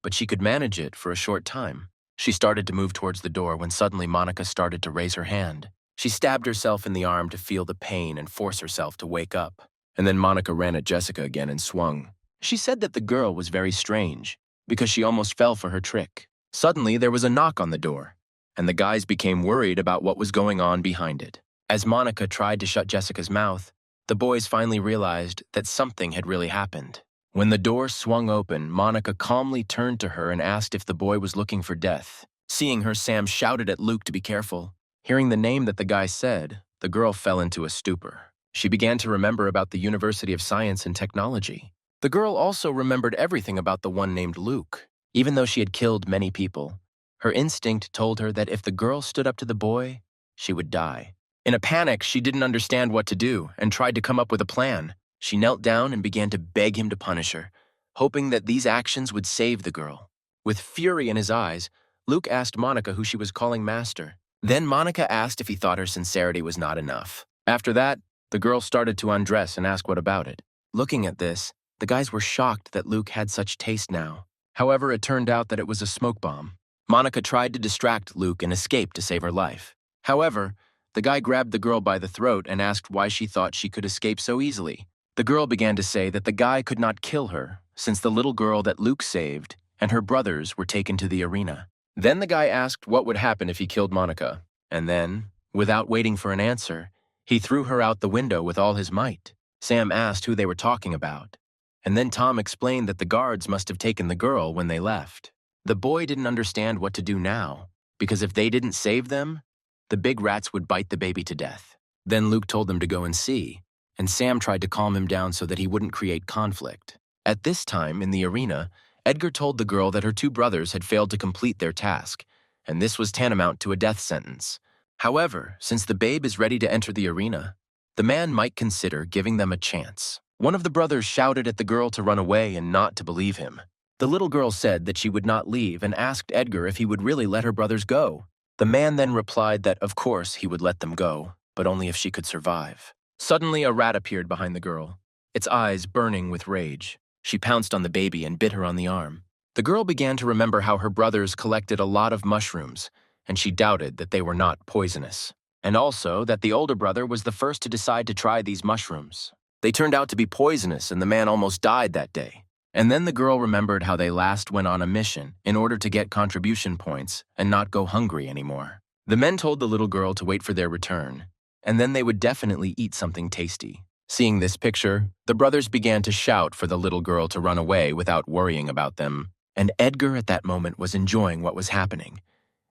but she could manage it for a short time. She started to move towards the door when suddenly Monica started to raise her hand. She stabbed herself in the arm to feel the pain and force herself to wake up. And then Monica ran at Jessica again and swung. She said that the girl was very strange, because she almost fell for her trick. Suddenly, there was a knock on the door, and the guys became worried about what was going on behind it. As Monica tried to shut Jessica's mouth, the boys finally realized that something had really happened. When the door swung open, Monica calmly turned to her and asked if the boy was looking for death. Seeing her, Sam shouted at Luke to be careful. Hearing the name that the guy said, the girl fell into a stupor. She began to remember about the University of Science and Technology. The girl also remembered everything about the one named Luke. Even though she had killed many people, her instinct told her that if the girl stood up to the boy, she would die. In a panic, she didn't understand what to do and tried to come up with a plan. She knelt down and began to beg him to punish her, hoping that these actions would save the girl. With fury in his eyes, Luke asked Monica who she was calling master. Then Monica asked if he thought her sincerity was not enough. After that, the girl started to undress and ask what about it. Looking at this, the guys were shocked that Luke had such taste now. However, it turned out that it was a smoke bomb. Monica tried to distract Luke and escape to save her life. However, the guy grabbed the girl by the throat and asked why she thought she could escape so easily. The girl began to say that the guy could not kill her, since the little girl that Luke saved and her brothers were taken to the arena. Then the guy asked what would happen if he killed Monica, and then, without waiting for an answer, he threw her out the window with all his might. Sam asked who they were talking about, and then Tom explained that the guards must have taken the girl when they left. The boy didn't understand what to do now, because if they didn't save them, the big rats would bite the baby to death. Then Luke told them to go and see, and Sam tried to calm him down so that he wouldn't create conflict. At this time, in the arena, Edgar told the girl that her two brothers had failed to complete their task, and this was tantamount to a death sentence. However, since the babe is ready to enter the arena, the man might consider giving them a chance. One of the brothers shouted at the girl to run away and not to believe him. The little girl said that she would not leave and asked Edgar if he would really let her brothers go. The man then replied that of course he would let them go, but only if she could survive. Suddenly a rat appeared behind the girl, its eyes burning with rage. She pounced on the baby and bit her on the arm. The girl began to remember how her brothers collected a lot of mushrooms, and she doubted that they were not poisonous. And also that the older brother was the first to decide to try these mushrooms. They turned out to be poisonous and the man almost died that day. And then the girl remembered how they last went on a mission in order to get contribution points and not go hungry anymore. The men told the little girl to wait for their return, and then they would definitely eat something tasty. Seeing this picture, the brothers began to shout for the little girl to run away without worrying about them, and Edgar at that moment was enjoying what was happening,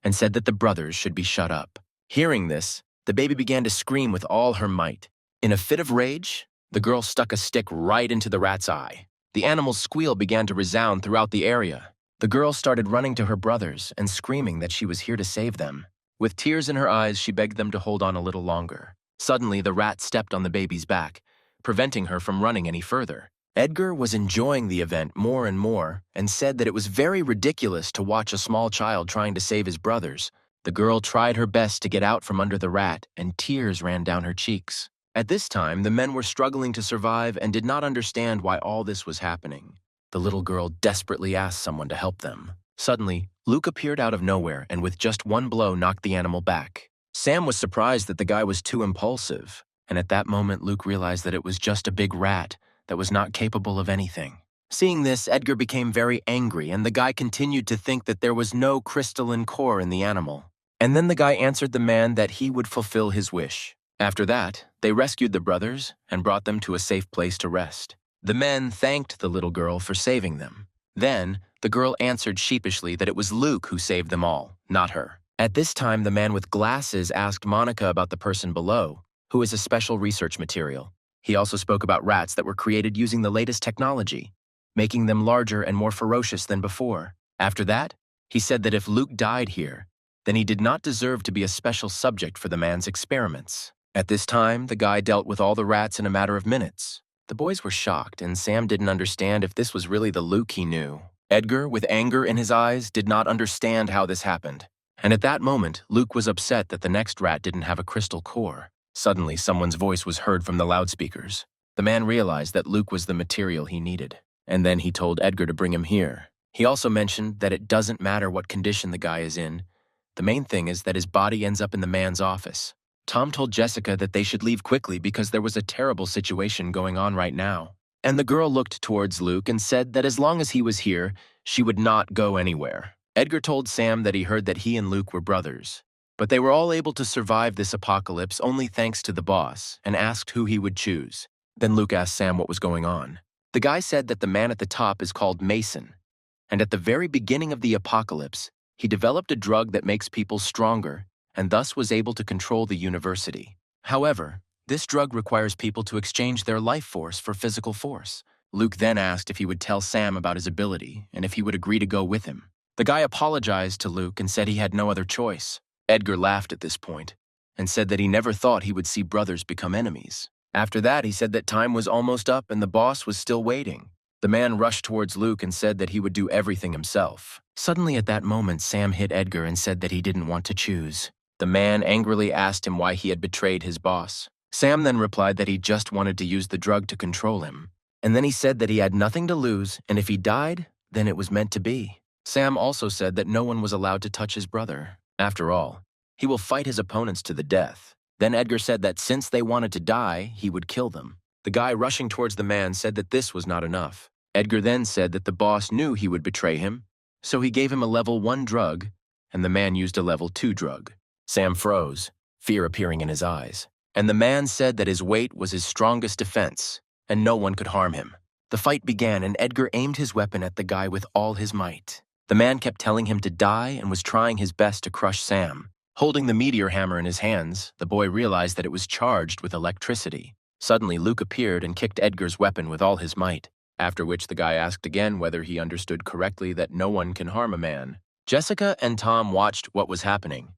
and said that the brothers should be shut up. Hearing this, the baby began to scream with all her might. In a fit of rage, the girl stuck a stick right into the rat's eye. The animal's squeal began to resound throughout the area. The girl started running to her brothers and screaming that she was here to save them. With tears in her eyes, she begged them to hold on a little longer. Suddenly, the rat stepped on the baby's back, preventing her from running any further. Edgar was enjoying the event more and more and said that it was very ridiculous to watch a small child trying to save his brothers. The girl tried her best to get out from under the rat, and tears ran down her cheeks. At this time, the men were struggling to survive and did not understand why all this was happening. The little girl desperately asked someone to help them. Suddenly, Luke appeared out of nowhere and with just one blow knocked the animal back. Sam was surprised that the guy was too impulsive, and at that moment Luke realized that it was just a big rat that was not capable of anything. Seeing this, Edgar became very angry, and the guy continued to think that there was no crystalline core in the animal. And then the guy answered the man that he would fulfill his wish. After that, they rescued the brothers and brought them to a safe place to rest. The men thanked the little girl for saving them. Then, the girl answered sheepishly that it was Luke who saved them all, not her. At this time, the man with glasses asked Monica about the person below, who is a special research material. He also spoke about rats that were created using the latest technology, making them larger and more ferocious than before. After that, he said that if Luke died here, then he did not deserve to be a special subject for the man's experiments. At this time, the guy dealt with all the rats in a matter of minutes. The boys were shocked, and Sam didn't understand if this was really the Luke he knew. Edgar, with anger in his eyes, did not understand how this happened. And at that moment, Luke was upset that the next rat didn't have a crystal core. Suddenly, someone's voice was heard from the loudspeakers. The man realized that Luke was the material he needed, and then he told Edgar to bring him here. He also mentioned that it doesn't matter what condition the guy is in. The main thing is that his body ends up in the man's office. Tom told Jessica that they should leave quickly because there was a terrible situation going on right now. And the girl looked towards Luke and said that as long as he was here, she would not go anywhere. Edgar told Sam that he heard that he and Luke were brothers, but they were all able to survive this apocalypse only thanks to the boss, and asked who he would choose. Then Luke asked Sam what was going on. The guy said that the man at the top is called Mason, and at the very beginning of the apocalypse, he developed a drug that makes people stronger and thus was able to control the university. However, this drug requires people to exchange their life force for physical force. Luke then asked if he would tell Sam about his ability and if he would agree to go with him. The guy apologized to Luke and said he had no other choice. Edgar laughed at this point and said that he never thought he would see brothers become enemies. After that, he said that time was almost up and the boss was still waiting. The man rushed towards Luke and said that he would do everything himself. Suddenly at that moment, Sam hit Edgar and said that he didn't want to choose. The man angrily asked him why he had betrayed his boss. Sam then replied that he just wanted to use the drug to control him. And then he said that he had nothing to lose, and if he died, then it was meant to be. Sam also said that no one was allowed to touch his brother. After all, he will fight his opponents to the death. Then Edgar said that since they wanted to die, he would kill them. The guy rushing towards the man said that this was not enough. Edgar then said that the boss knew he would betray him, so he gave him a level 1 drug, and the man used a level 2 drug. Sam froze, fear appearing in his eyes, and the man said that his weight was his strongest defense, and no one could harm him. The fight began, and Edgar aimed his weapon at the guy with all his might. The man kept telling him to die and was trying his best to crush Sam. Holding the meteor hammer in his hands, the boy realized that it was charged with electricity. Suddenly, Luke appeared and kicked Edgar's weapon with all his might, after which the guy asked again whether he understood correctly that no one can harm a man. Jessica and Tom watched what was happening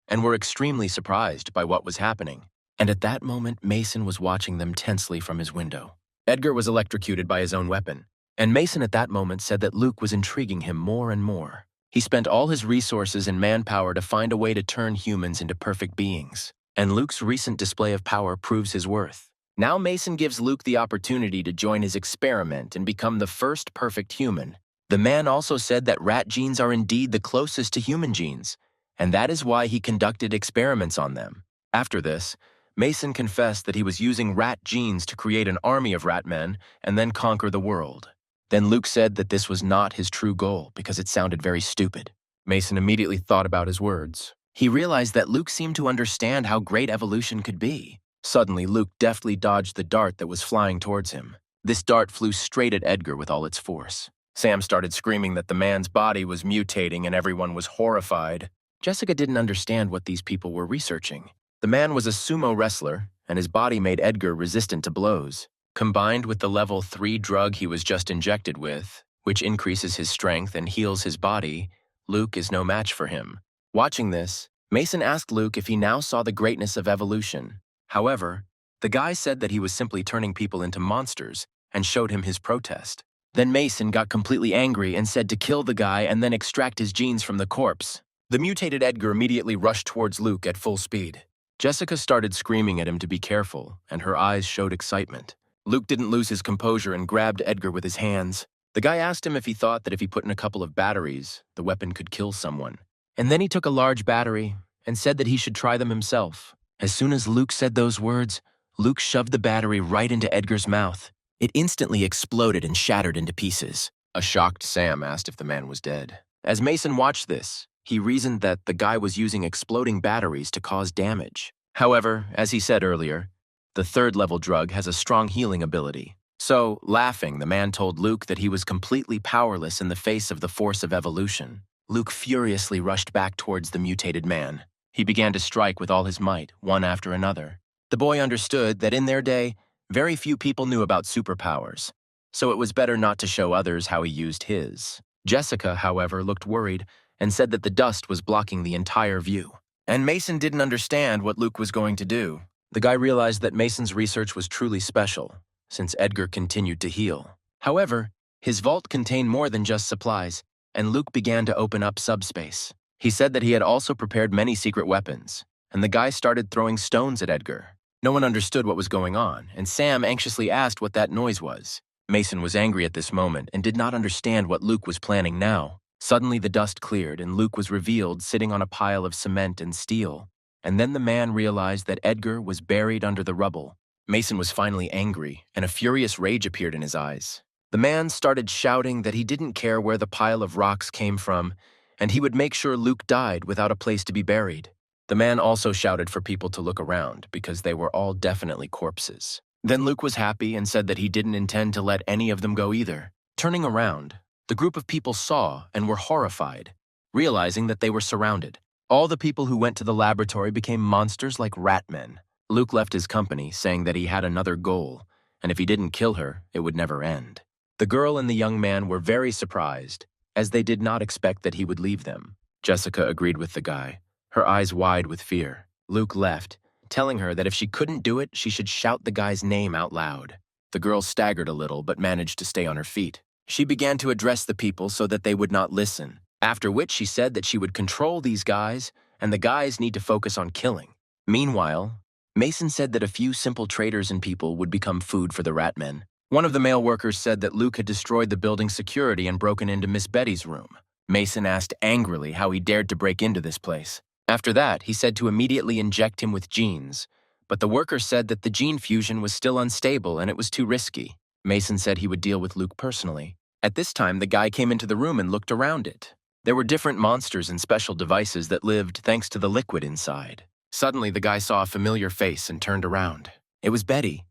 and were extremely surprised by what was happening. And at that moment, Mason was watching them tensely from his window. Edgar was electrocuted by his own weapon, and Mason at that moment said that Luke was intriguing him more and more. He spent all his resources and manpower to find a way to turn humans into perfect beings, and Luke's recent display of power proves his worth. Now Mason gives Luke the opportunity to join his experiment and become the first perfect human. The man also said that rat genes are indeed the closest to human genes, and that is why he conducted experiments on them. After this, Mason confessed that he was using rat genes to create an army of rat men and then conquer the world. Then Luke said that this was not his true goal because it sounded very stupid. Mason immediately thought about his words. He realized that Luke seemed to understand how great evolution could be. Suddenly, Luke deftly dodged the dart that was flying towards him. This dart flew straight at Edgar with all its force. Sam started screaming that the man's body was mutating and everyone was horrified. Jessica didn't understand what these people were researching. The man was a sumo wrestler, and his body made Edgar resistant to blows. Combined with the level 3 drug he was just injected with, which increases his strength and heals his body, Luke is no match for him. Watching this, Mason asked Luke if he now saw the greatness of evolution. However, the guy said that he was simply turning people into monsters and showed him his protest. Then Mason got completely angry and said to kill the guy and then extract his genes from the corpse. The mutated Edgar immediately rushed towards Luke at full speed. Jessica started screaming at him to be careful, and her eyes showed excitement. Luke didn't lose his composure and grabbed Edgar with his hands. The guy asked him if he thought that if he put in a couple of batteries, the weapon could kill someone. And then he took a large battery and said that he should try them himself. As soon as Luke said those words, Luke shoved the battery right into Edgar's mouth. It instantly exploded and shattered into pieces. A shocked Sam asked if the man was dead. As Mason watched this, he reasoned that the guy was using exploding batteries to cause damage. However, as he said earlier, the 3rd level drug has a strong healing ability. So, laughing, the man told Luke that he was completely powerless in the face of the force of evolution. Luke furiously rushed back towards the mutated man. He began to strike with all his might, one after another. The boy understood that in their day, very few people knew about superpowers, so it was better not to show others how he used his. Jessica, however, looked worried and said that the dust was blocking the entire view. And Mason didn't understand what Luke was going to do. The guy realized that Mason's research was truly special, since Edgar continued to heal. However, his vault contained more than just supplies, and Luke began to open up subspace. He said that he had also prepared many secret weapons, and the guy started throwing stones at Edgar. No one understood what was going on, and Sam anxiously asked what that noise was. Mason was angry at this moment and did not understand what Luke was planning now. Suddenly the dust cleared and Luke was revealed sitting on a pile of cement and steel. And then the man realized that Edgar was buried under the rubble. Mason was finally angry, and a furious rage appeared in his eyes. The man started shouting that he didn't care where the pile of rocks came from, and he would make sure Luke died without a place to be buried. The man also shouted for people to look around because they were all definitely corpses. Then Luke was happy and said that he didn't intend to let any of them go either. Turning around, the group of people saw and were horrified, realizing that they were surrounded. All the people who went to the laboratory became monsters like rat men. Luke left his company, saying that he had another goal, and if he didn't kill her, it would never end. The girl and the young man were very surprised, as they did not expect that he would leave them. Jessica agreed with the guy, her eyes wide with fear. Luke left, telling her that if she couldn't do it, she should shout the guy's name out loud. The girl staggered a little but managed to stay on her feet. She began to address the people so that they would not listen, after which she said that she would control these guys, and the guys need to focus on killing. Meanwhile, Mason said that a few simple traders and people would become food for the rat men. One of the male workers said that Luke had destroyed the building's security and broken into Miss Betty's room. Mason asked angrily how he dared to break into this place. After that, he said to immediately inject him with genes, but the worker said that the gene fusion was still unstable and it was too risky. Mason said he would deal with Luke personally. At this time, the guy came into the room and looked around it. There were different monsters and special devices that lived thanks to the liquid inside. Suddenly, the guy saw a familiar face and turned around. It was Betty,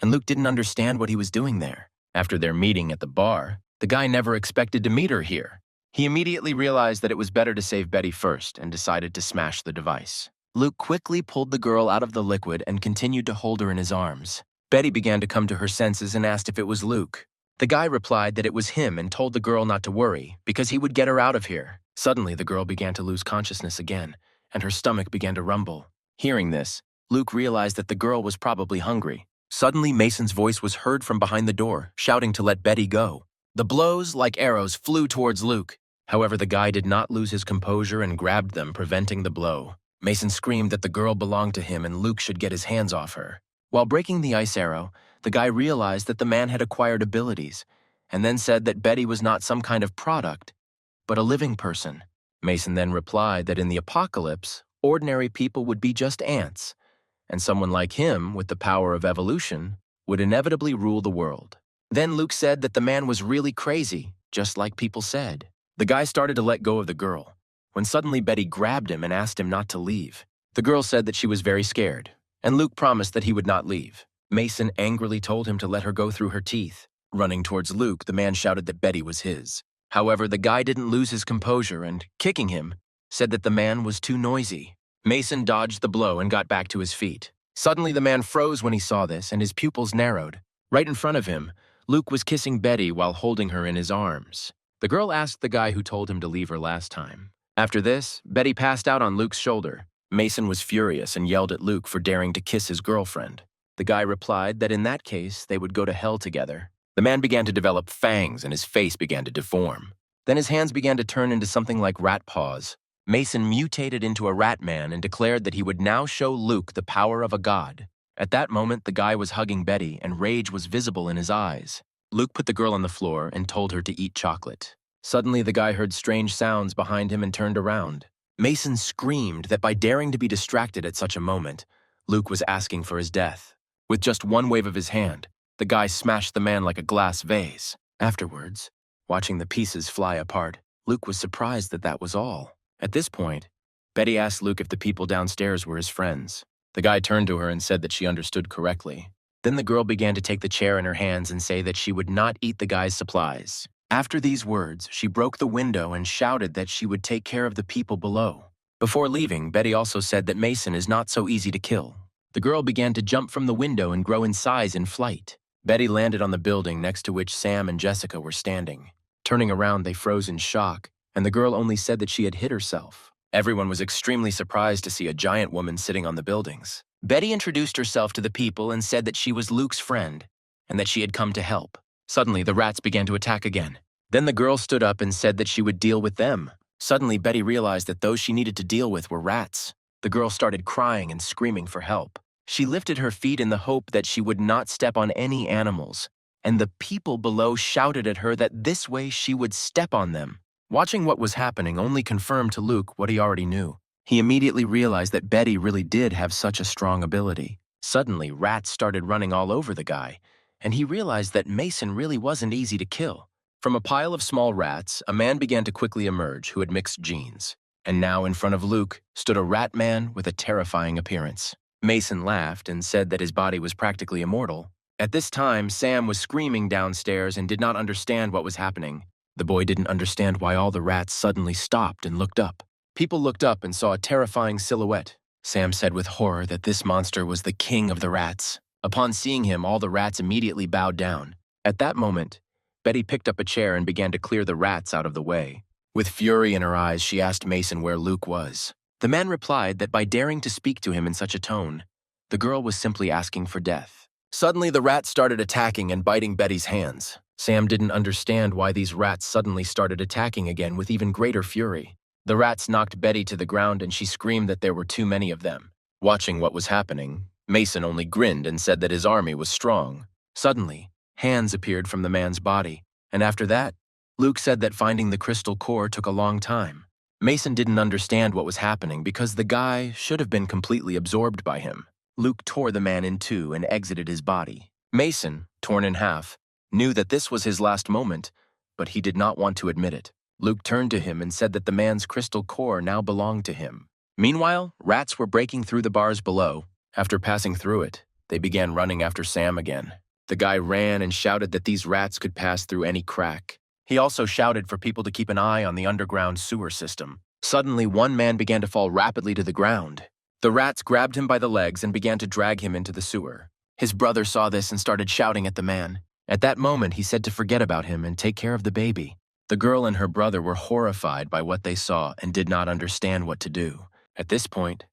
and Luke didn't understand what he was doing there. After their meeting at the bar, the guy never expected to meet her here. He immediately realized that it was better to save Betty first and decided to smash the device. Luke quickly pulled the girl out of the liquid and continued to hold her in his arms. Betty began to come to her senses and asked if it was Luke. The guy replied that it was him and told the girl not to worry, because he would get her out of here. Suddenly, the girl began to lose consciousness again, and her stomach began to rumble. Hearing this, Luke realized that the girl was probably hungry. Suddenly, Mason's voice was heard from behind the door, shouting to let Betty go. The blows, like arrows, flew towards Luke. However, the guy did not lose his composure and grabbed them, preventing the blow. Mason screamed that the girl belonged to him and Luke should get his hands off her. While breaking the ice arrow, the guy realized that the man had acquired abilities, and then said that Betty was not some kind of product, but a living person. Mason then replied that in the apocalypse, ordinary people would be just ants, and someone like him, with the power of evolution, would inevitably rule the world. Then Luke said that the man was really crazy, just like people said. The guy started to let go of the girl, when suddenly Betty grabbed him and asked him not to leave. The girl said that she was very scared, and Luke promised that he would not leave. Mason angrily told him to let her go through her teeth. Running towards Luke, the man shouted that Betty was his. However, the guy didn't lose his composure and, kicking him, said that the man was too noisy. Mason dodged the blow and got back to his feet. Suddenly, the man froze when he saw this, and his pupils narrowed. Right in front of him, Luke was kissing Betty while holding her in his arms. The girl asked the guy who told him to leave her last time. After this, Betty passed out on Luke's shoulder. Mason was furious and yelled at Luke for daring to kiss his girlfriend. The guy replied that in that case, they would go to hell together. The man began to develop fangs and his face began to deform. Then his hands began to turn into something like rat paws. Mason mutated into a rat man and declared that he would now show Luke the power of a god. At that moment, the guy was hugging Betty and rage was visible in his eyes. Luke put the girl on the floor and told her to eat chocolate. Suddenly, the guy heard strange sounds behind him and turned around. Mason screamed that by daring to be distracted at such a moment, Luke was asking for his death. With just one wave of his hand, the guy smashed the man like a glass vase. Afterwards, watching the pieces fly apart, Luke was surprised that that was all. At this point, Betty asked Luke if the people downstairs were his friends. The guy turned to her and said that she understood correctly. Then the girl began to take the chair in her hands and say that she would not eat the guy's supplies. After these words, she broke the window and shouted that she would take care of the people below. Before leaving, Betty also said that Mason is not so easy to kill. The girl began to jump from the window and grow in size in flight. Betty landed on the building next to which Sam and Jessica were standing. Turning around, they froze in shock, and the girl only said that she had hit herself. Everyone was extremely surprised to see a giant woman sitting on the buildings. Betty introduced herself to the people and said that she was Luke's friend, and that she had come to help. Suddenly, the rats began to attack again. Then the girl stood up and said that she would deal with them. Suddenly, Betty realized that those she needed to deal with were rats. The girl started crying and screaming for help. She lifted her feet in the hope that she would not step on any animals, and the people below shouted at her that this way she would step on them. Watching what was happening only confirmed to Luke what he already knew. He immediately realized that Betty really did have such a strong ability. Suddenly, rats started running all over the guy, and he realized that Mason really wasn't easy to kill. From a pile of small rats, a man began to quickly emerge who had mixed genes. And now in front of Luke stood a rat man with a terrifying appearance. Mason laughed and said that his body was practically immortal. At this time, Sam was screaming downstairs and did not understand what was happening. The boy didn't understand why all the rats suddenly stopped and looked up. People looked up and saw a terrifying silhouette. Sam said with horror that this monster was the king of the rats. Upon seeing him, all the rats immediately bowed down. At that moment, Betty picked up a chair and began to clear the rats out of the way. With fury in her eyes, she asked Mason where Luke was. The man replied that by daring to speak to him in such a tone, the girl was simply asking for death. Suddenly, the rats started attacking and biting Betty's hands. Sam didn't understand why these rats suddenly started attacking again with even greater fury. The rats knocked Betty to the ground and she screamed that there were too many of them. Watching what was happening, Mason only grinned and said that his army was strong. Suddenly, hands appeared from the man's body, and after that, Luke said that finding the crystal core took a long time. Mason didn't understand what was happening because the guy should have been completely absorbed by him. Luke tore the man in two and exited his body. Mason, torn in half, knew that this was his last moment, but he did not want to admit it. Luke turned to him and said that the man's crystal core now belonged to him. Meanwhile, rats were breaking through the bars below. After passing through it, they began running after Sam again. The guy ran and shouted that these rats could pass through any crack. He also shouted for people to keep an eye on the underground sewer system. Suddenly, one man began to fall rapidly to the ground. The rats grabbed him by the legs and began to drag him into the sewer. His brother saw this and started shouting at the man. At that moment, he said to forget about him and take care of the baby. The girl and her brother were horrified by what they saw and did not understand what to do. At this point,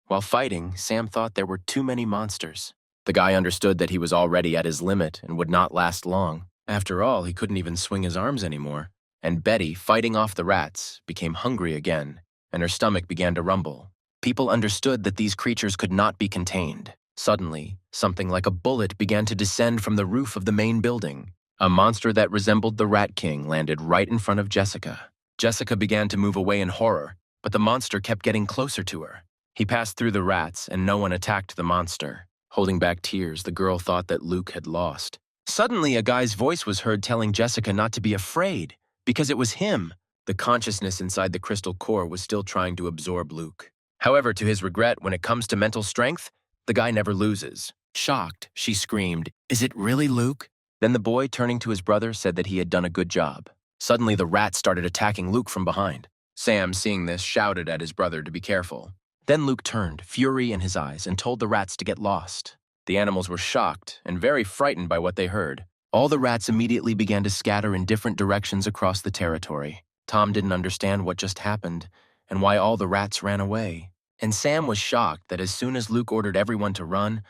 while fighting, Sam thought there were too many monsters. The guy understood that he was already at his limit and would not last long. After all, he couldn't even swing his arms anymore. And Betty, fighting off the rats, became hungry again, and her stomach began to rumble. People understood that these creatures could not be contained. Suddenly, something like a bullet began to descend from the roof of the main building. A monster that resembled the Rat King landed right in front of Jessica. Jessica began to move away in horror, but the monster kept getting closer to her. He passed through the rats, and no one attacked the monster. Holding back tears, the girl thought that Luke had lost. Suddenly, a guy's voice was heard telling Jessica not to be afraid, because it was him. The consciousness inside the crystal core was still trying to absorb Luke. However, to his regret, when it comes to mental strength, the guy never loses. Shocked, she screamed, "Is it really Luke?" Then the boy, turning to his brother, said that he had done a good job. Suddenly, the rats started attacking Luke from behind. Sam, seeing this, shouted at his brother to be careful. Then Luke turned, fury in his eyes, and told the rats to get lost. The animals were shocked and very frightened by what they heard. All the rats immediately began to scatter in different directions across the territory. Tom didn't understand what just happened and why all the rats ran away. And Sam was shocked that as soon as Luke ordered everyone to run,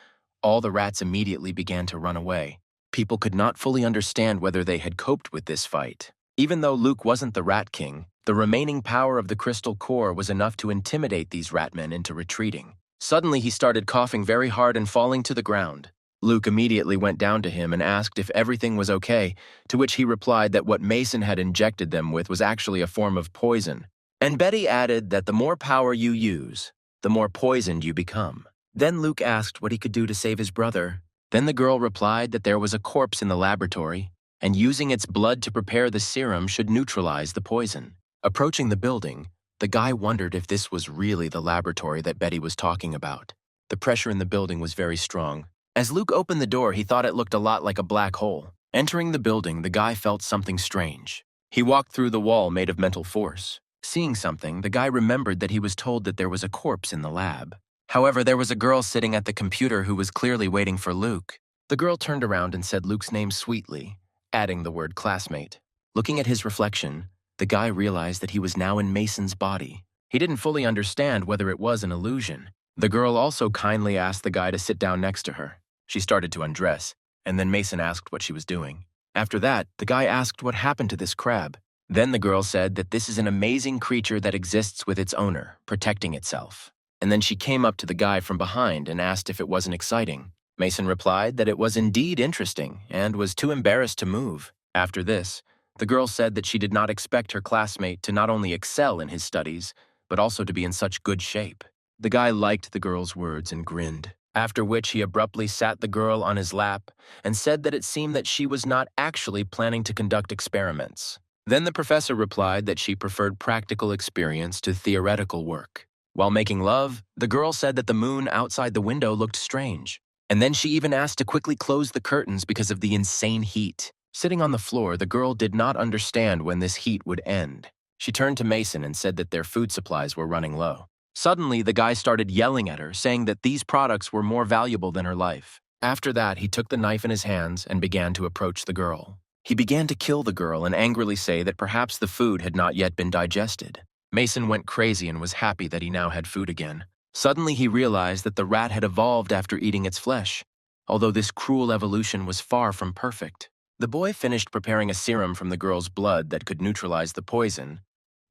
all the rats immediately began to run away. People could not fully understand whether they had coped with this fight. Even though Luke wasn't the Rat King, the remaining power of the crystal core was enough to intimidate these ratmen into retreating. Suddenly, he started coughing very hard and falling to the ground. Luke immediately went down to him and asked if everything was okay, to which he replied that what Mason had injected them with was actually a form of poison. And Betty added that the more power you use, the more poisoned you become. Then Luke asked what he could do to save his brother. Then the girl replied that there was a corpse in the laboratory, and using its blood to prepare the serum should neutralize the poison. Approaching the building, the guy wondered if this was really the laboratory that Betty was talking about. The pressure in the building was very strong. As Luke opened the door, he thought it looked a lot like a black hole. Entering the building, the guy felt something strange. He walked through the wall made of mental force. Seeing something, the guy remembered that he was told that there was a corpse in the lab. However, there was a girl sitting at the computer who was clearly waiting for Luke. The girl turned around and said Luke's name sweetly, adding the word classmate. Looking at his reflection, the guy realized that he was now in Mason's body. He didn't fully understand whether it was an illusion. The girl also kindly asked the guy to sit down next to her. She started to undress, and then Mason asked what she was doing. After that, the guy asked what happened to this crab. Then the girl said that this is an amazing creature that exists with its owner, protecting itself. And then she came up to the guy from behind and asked if it wasn't exciting. Mason replied that it was indeed interesting and was too embarrassed to move. After this, the girl said that she did not expect her classmate to not only excel in his studies, but also to be in such good shape. The guy liked the girl's words and grinned, after which he abruptly sat the girl on his lap and said that it seemed that she was not actually planning to conduct experiments. Then the professor replied that she preferred practical experience to theoretical work. While making love, the girl said that the moon outside the window looked strange. And then she even asked to quickly close the curtains because of the insane heat. Sitting on the floor, the girl did not understand when this heat would end. She turned to Mason and said that their food supplies were running low. Suddenly, the guy started yelling at her, saying that these products were more valuable than her life. After that, he took the knife in his hands and began to approach the girl. He began to kill the girl and angrily say that perhaps the food had not yet been digested. Mason went crazy and was happy that he now had food again. Suddenly, he realized that the rat had evolved after eating its flesh. although this cruel evolution was far from perfect. The boy finished preparing a serum from the girl's blood that could neutralize the poison,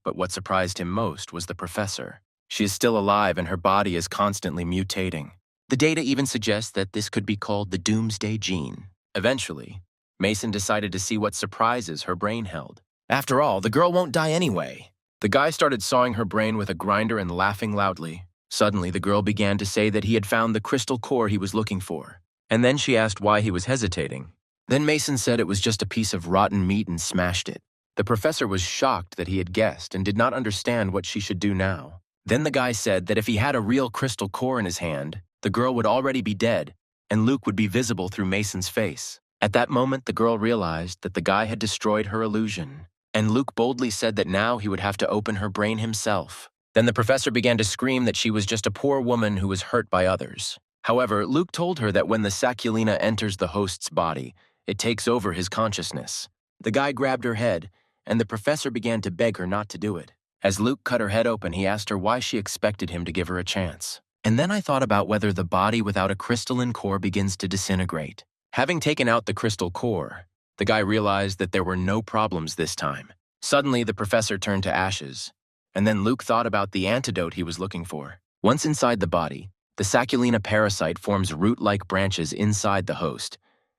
but what surprised him most was the professor. She is still alive and her body is constantly mutating. The data even suggests that this could be called the Doomsday Gene. Eventually, Mason decided to see what surprises her brain held. After all, the girl won't die anyway. The guy started sawing her brain with a grinder and laughing loudly. Suddenly, the girl began to say that he had found the crystal core he was looking for. And then she asked why he was hesitating. Then Mason said it was just a piece of rotten meat and smashed it. The professor was shocked that he had guessed and did not understand what she should do now. Then the guy said that if he had a real crystal core in his hand, the girl would already be dead, and Luke would be visible through Mason's face. At that moment, the girl realized that the guy had destroyed her illusion, and Luke boldly said that now he would have to open her brain himself. Then the professor began to scream that she was just a poor woman who was hurt by others. However, Luke told her that when the Saculina enters the host's body, it takes over his consciousness. The guy grabbed her head, and the professor began to beg her not to do it. As Luke cut her head open, he asked her why she expected him to give her a chance. And then I thought about whether the body without a crystalline core begins to disintegrate. Having taken out the crystal core, the guy realized that there were no problems this time. Suddenly, the professor turned to ashes, and then Luke thought about the antidote he was looking for. Once inside the body, the Saculina parasite forms root-like branches inside the host,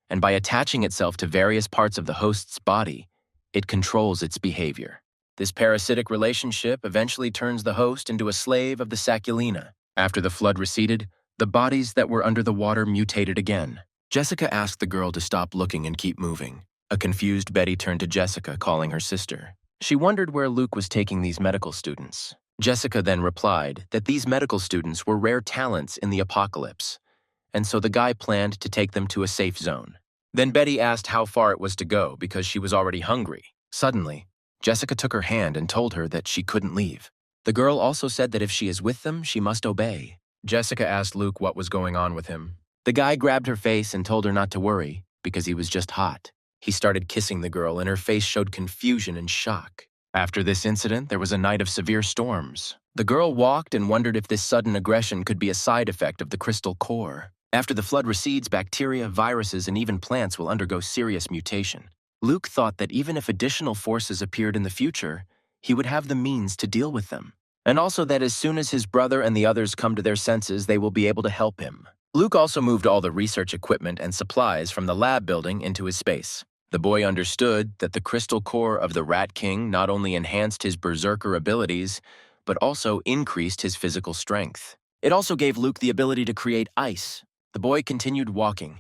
and by attaching itself to various parts of the host's body, it controls its behavior. This parasitic relationship eventually turns the host into a slave of the Saculina. After the flood receded, the bodies that were under the water mutated again. Jessica asked the girl to stop looking and keep moving. A confused Betty turned to Jessica, calling her sister. She wondered where Luke was taking these medical students. Jessica then replied that these medical students were rare talents in the apocalypse, and so the guy planned to take them to a safe zone. Then Betty asked how far it was to go because she was already hungry. Suddenly, Jessica took her hand and told her that she couldn't leave. The girl also said that if she is with them, she must obey. Jessica asked Luke what was going on with him. The guy grabbed her face and told her not to worry because he was just hot. He started kissing the girl and her face showed confusion and shock. After this incident, there was a night of severe storms. The girl walked and wondered if this sudden aggression could be a side effect of the crystal core. After the flood recedes, bacteria, viruses, and even plants will undergo serious mutation. Luke thought that even if additional forces appeared in the future, he would have the means to deal with them. And also that as soon as his brother and the others come to their senses, they will be able to help him. Luke also moved all the research equipment and supplies from the lab building into his space. The boy understood that the crystal core of the Rat King not only enhanced his berserker abilities, but also increased his physical strength. It also gave Luke the ability to create ice. The boy continued walking,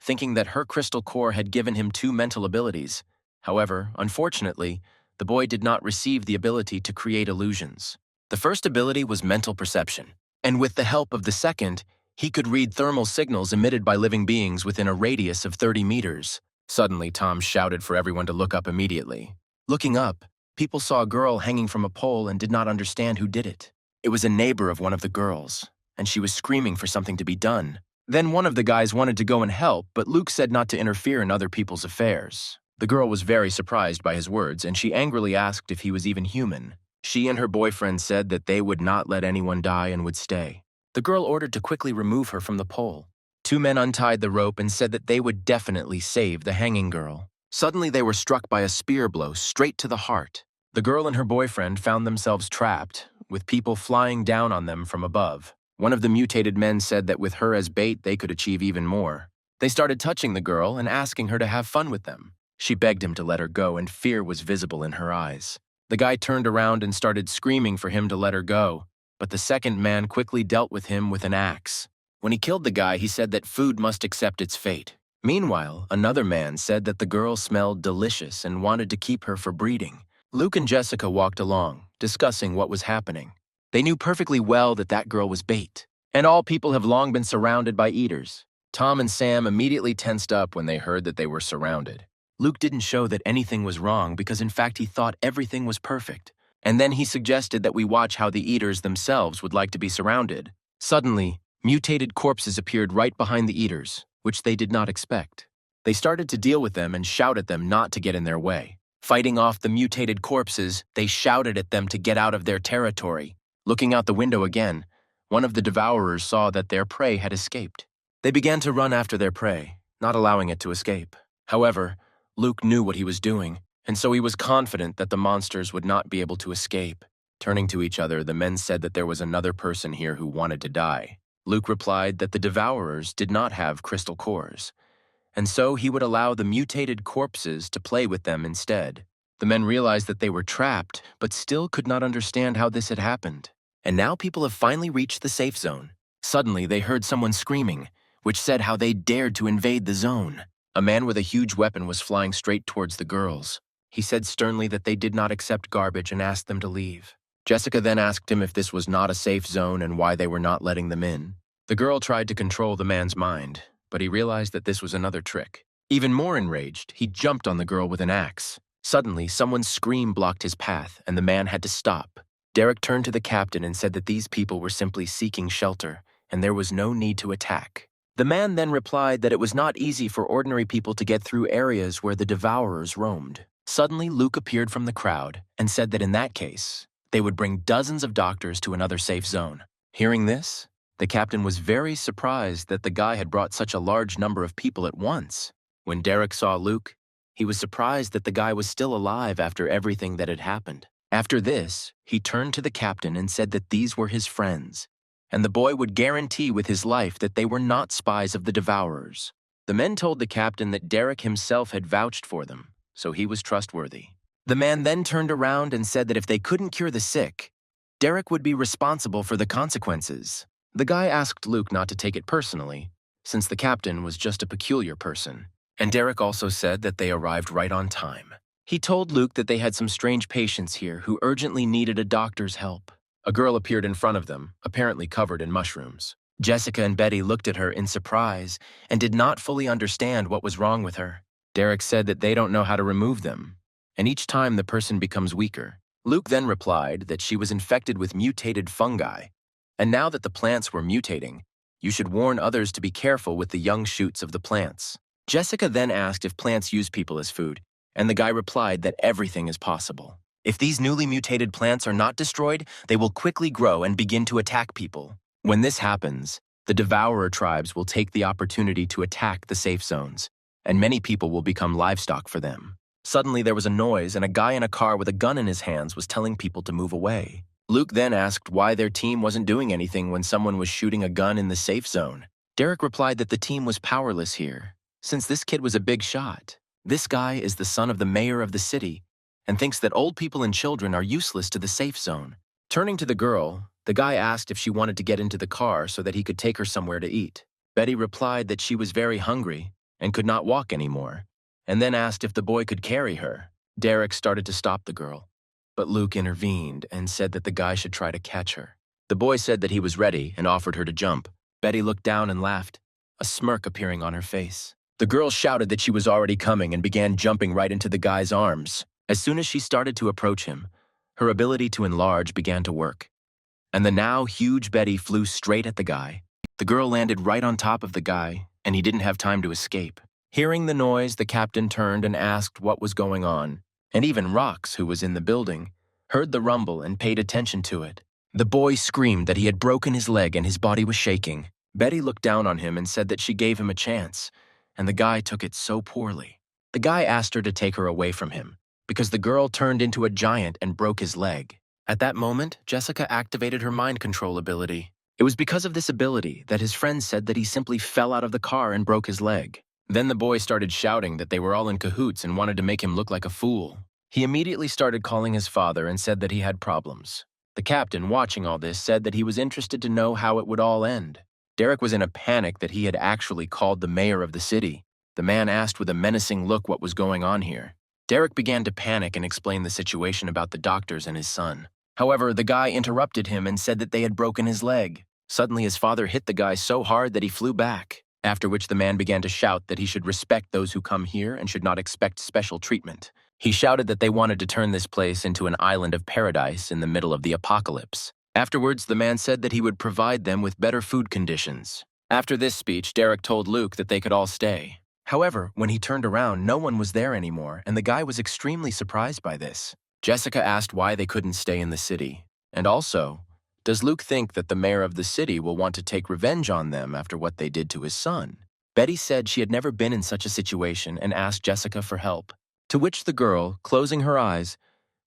thinking that her crystal core had given him 2 mental abilities. However, unfortunately, the boy did not receive the ability to create illusions. The first ability was mental perception, and with the help of the second, he could read thermal signals emitted by living beings within a radius of 30 meters. Suddenly, Tom shouted for everyone to look up immediately. Looking up, people saw a girl hanging from a pole and did not understand who did it. It was a neighbor of one of the girls, and she was screaming for something to be done. Then one of the guys wanted to go and help, but Luke said not to interfere in other people's affairs. The girl was very surprised by his words, and she angrily asked if he was even human. She and her boyfriend said that they would not let anyone die and would stay. The girl ordered to quickly remove her from the pole. 2 men untied the rope and said that they would definitely save the hanging girl. Suddenly they were struck by a spear blow straight to the heart. The girl and her boyfriend found themselves trapped, with people flying down on them from above. One of the mutated men said that with her as bait they could achieve even more. They started touching the girl and asking her to have fun with them. She begged him to let her go, and fear was visible in her eyes. The guy turned around and started screaming for him to let her go, but the second man quickly dealt with him with an axe. When he killed the guy, he said that food must accept its fate. Meanwhile, another man said that the girl smelled delicious and wanted to keep her for breeding. Luke and Jessica walked along, discussing what was happening. They knew perfectly well that that girl was bait, and all people have long been surrounded by eaters. Tom and Sam immediately tensed up when they heard that they were surrounded. Luke didn't show that anything was wrong because in fact he thought everything was perfect. And then he suggested that we watch how the eaters themselves would like to be surrounded. Suddenly, mutated corpses appeared right behind the eaters, which they did not expect. They started to deal with them and shout at them not to get in their way. Fighting off the mutated corpses, they shouted at them to get out of their territory. Looking out the window again, one of the devourers saw that their prey had escaped. They began to run after their prey, not allowing it to escape. However, Luke knew what he was doing, and so he was confident that the monsters would not be able to escape. Turning to each other, the men said that there was another person here who wanted to die. Luke replied that the devourers did not have crystal cores, and so he would allow the mutated corpses to play with them instead. The men realized that they were trapped, but still could not understand how this had happened. And now people have finally reached the safe zone. Suddenly, they heard someone screaming, which said how they dared to invade the zone. A man with a huge weapon was flying straight towards the girls. He said sternly that they did not accept garbage and asked them to leave. Jessica then asked him if this was not a safe zone and why they were not letting them in. The girl tried to control the man's mind, but he realized that this was another trick. Even more enraged, he jumped on the girl with an axe. Suddenly, someone's scream blocked his path, and the man had to stop. Derek turned to the captain and said that these people were simply seeking shelter, and there was no need to attack. The man then replied that it was not easy for ordinary people to get through areas where the devourers roamed. Suddenly, Luke appeared from the crowd and said that in that case, they would bring dozens of doctors to another safe zone. Hearing this, the captain was very surprised that the guy had brought such a large number of people at once. When Derek saw Luke, he was surprised that the guy was still alive after everything that had happened. After this, he turned to the captain and said that these were his friends, and the boy would guarantee with his life that they were not spies of the devourers. The men told the captain that Derek himself had vouched for them, so he was trustworthy. The man then turned around and said that if they couldn't cure the sick, Derek would be responsible for the consequences. The guy asked Luke not to take it personally, since the captain was just a peculiar person, and Derek also said that they arrived right on time. He told Luke that they had some strange patients here who urgently needed a doctor's help. A girl appeared in front of them, apparently covered in mushrooms. Jessica and Betty looked at her in surprise and did not fully understand what was wrong with her. Derek said that they don't know how to remove them, and each time the person becomes weaker. Luke then replied that she was infected with mutated fungi, and now that the plants were mutating, you should warn others to be careful with the young shoots of the plants. Jessica then asked if plants use people as food, and the guy replied that everything is possible. If these newly mutated plants are not destroyed, they will quickly grow and begin to attack people. When this happens, the devourer tribes will take the opportunity to attack the safe zones, and many people will become livestock for them. Suddenly there was a noise, and a guy in a car with a gun in his hands was telling people to move away. Luke then asked why their team wasn't doing anything when someone was shooting a gun in the safe zone. Derek replied that the team was powerless here, since this kid was a big shot. This guy is the son of the mayor of the city and thinks that old people and children are useless to the safe zone. Turning to the girl, the guy asked if she wanted to get into the car so that he could take her somewhere to eat. Betty replied that she was very hungry and could not walk anymore, and then asked if the boy could carry her. Derek started to stop the girl, but Luke intervened and said that the guy should try to catch her. The boy said that he was ready and offered her to jump. Betty looked down and laughed, a smirk appearing on her face. The girl shouted that she was already coming and began jumping right into the guy's arms. As soon as she started to approach him, her ability to enlarge began to work, and the now huge Betty flew straight at the guy. The girl landed right on top of the guy, and he didn't have time to escape. Hearing the noise, the captain turned and asked what was going on, and even Rox, who was in the building, heard the rumble and paid attention to it. The boy screamed that he had broken his leg and his body was shaking. Betty looked down on him and said that she gave him a chance, and the guy took it so poorly. The guy asked her to take her away from him, because the girl turned into a giant and broke his leg. At that moment, Jessica activated her mind control ability. It was because of this ability that his friends said that he simply fell out of the car and broke his leg. Then the boy started shouting that they were all in cahoots and wanted to make him look like a fool. He immediately started calling his father and said that he had problems. The captain, watching all this, said that he was interested to know how it would all end. Derek was in a panic that he had actually called the mayor of the city. The man asked with a menacing look what was going on here. Derek began to panic and explain the situation about the doctors and his son. However, the guy interrupted him and said that they had broken his leg. Suddenly, his father hit the guy so hard that he flew back, after which the man began to shout that he should respect those who come here and should not expect special treatment. He shouted that they wanted to turn this place into an island of paradise in the middle of the apocalypse. Afterwards, the man said that he would provide them with better food conditions. After this speech, Derek told Luke that they could all stay. However, when he turned around, no one was there anymore, and the guy was extremely surprised by this. Jessica asked why they couldn't stay in the city, and also Does Luke think that the mayor of the city will want to take revenge on them after what they did to his son? Betty said she had never been in such a situation and asked Jessica for help, to which the girl, closing her eyes,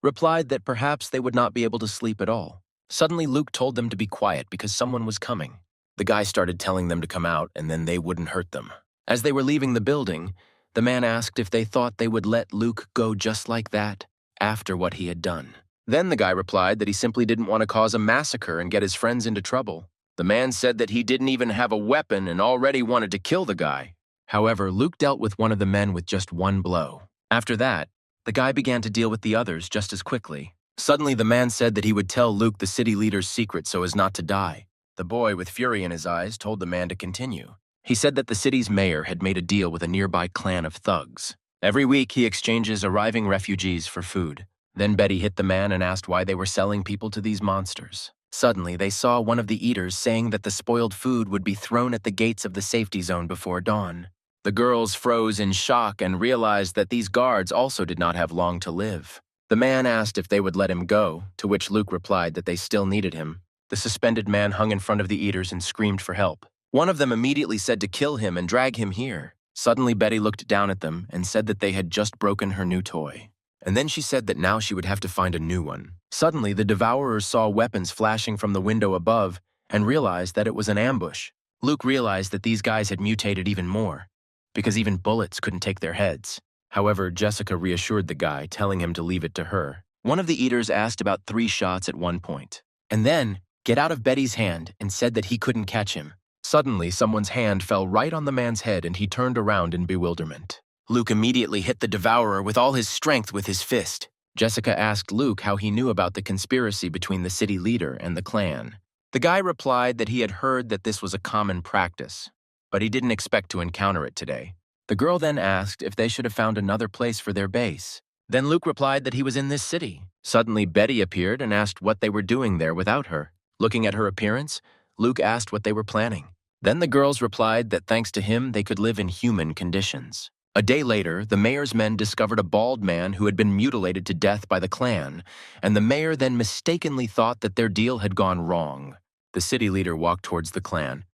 replied that perhaps they would not be able to sleep at all. Suddenly, Luke told them to be quiet because someone was coming. The guy started telling them to come out and then they wouldn't hurt them. As they were leaving the building, the man asked if they thought they would let Luke go just like that after what he had done. Then the guy replied that he simply didn't want to cause a massacre and get his friends into trouble. The man said that he didn't even have a weapon and already wanted to kill the guy. However, Luke dealt with one of the men with just one blow. After that, the guy began to deal with the others just as quickly. Suddenly, the man said that he would tell Luke the city leader's secret so as not to die. The boy, with fury in his eyes, told the man to continue. He said that the city's mayor had made a deal with a nearby clan of thugs. Every week, he exchanges arriving refugees for food. Then Betty hit the man and asked why they were selling people to these monsters. Suddenly, they saw one of the eaters saying that the spoiled food would be thrown at the gates of the safety zone before dawn. The girls froze in shock and realized that these guards also did not have long to live. The man asked if they would let him go, to which Luke replied that they still needed him. The suspended man hung in front of the eaters and screamed for help. One of them immediately said to kill him and drag him here. Suddenly, Betty looked down at them and said that they had just broken her new toy. And then she said that now she would have to find a new one. Suddenly, the devourers saw weapons flashing from the window above and realized that it was an ambush. Luke realized that these guys had mutated even more, because even bullets couldn't take their heads. However, Jessica reassured the guy, telling him to leave it to her. One of the eaters asked about 3 shots at one point, and then get out of Betty's hand and said that he couldn't catch him. Suddenly, someone's hand fell right on the man's head and he turned around in bewilderment. Luke immediately hit the devourer with all his strength with his fist. Jessica asked Luke how he knew about the conspiracy between the city leader and the clan. The guy replied that he had heard that this was a common practice, but he didn't expect to encounter it today. The girl then asked if they should have found another place for their base. Then Luke replied that he was in this city. Suddenly, Betty appeared and asked what they were doing there without her. Looking at her appearance, Luke asked what they were planning. Then the girls replied that thanks to him, they could live in human conditions. A day later, the mayor's men discovered a bald man who had been mutilated to death by the clan, and the mayor then mistakenly thought that their deal had gone wrong. The city leader walked towards the clan,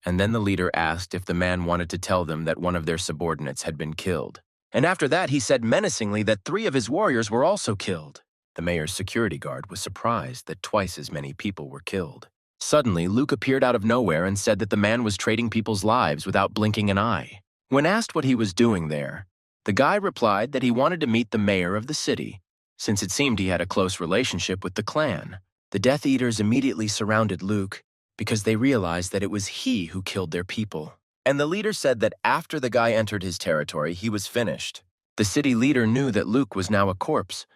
and then the leader asked if the man wanted to tell them that one of their subordinates had been killed. And after that, he said menacingly that 3 of his warriors were also killed. The mayor's security guard was surprised that twice as many people were killed. Suddenly, Luke appeared out of nowhere and said that the man was trading people's lives without blinking an eye. When asked what he was doing there, the guy replied that he wanted to meet the mayor of the city, since it seemed he had a close relationship with the clan. The Death Eaters immediately surrounded Luke because they realized that it was he who killed their people. And the leader said that after the guy entered his territory, he was finished. The city leader knew that Luke was now a corpse,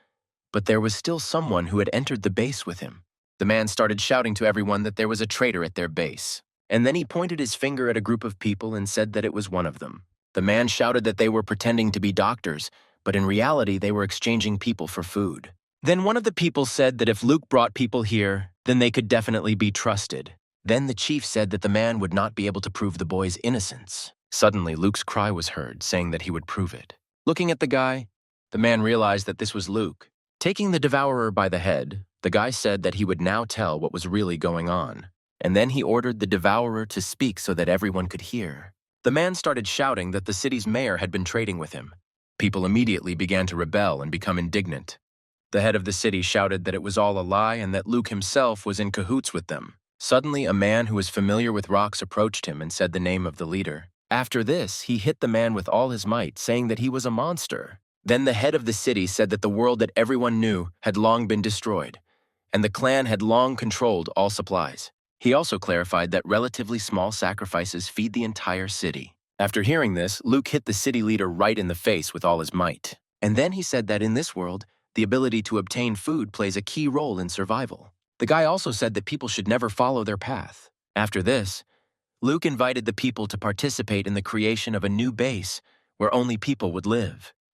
but there was still someone who had entered the base with him. The man started shouting to everyone that there was a traitor at their base. And then he pointed his finger at a group of people and said that it was one of them. The man shouted that they were pretending to be doctors, but in reality they were exchanging people for food. Then one of the people said that if Luke brought people here, then they could definitely be trusted. Then the chief said that the man would not be able to prove the boy's innocence. Suddenly, Luke's cry was heard, saying that he would prove it. Looking at the guy, the man realized that this was Luke. Taking the devourer by the head, the guy said that he would now tell what was really going on. And then he ordered the devourer to speak so that everyone could hear. The man started shouting that the city's mayor had been trading with him. People immediately began to rebel and become indignant. The head of the city shouted that it was all a lie and that Luke himself was in cahoots with them. Suddenly, a man who was familiar with rocks approached him and said the name of the leader. After this, he hit the man with all his might, saying that he was a monster. Then the head of the city said that the world that everyone knew had long been destroyed, and the clan had long controlled all supplies. He also clarified that relatively small sacrifices feed the entire city. After hearing this, Luke hit the city leader right in the face with all his might. And then he said that in this world, the ability to obtain food plays a key role in survival. The guy also said that people should never follow their path. After this, Luke invited the people to participate in the creation of a new base where only people would live.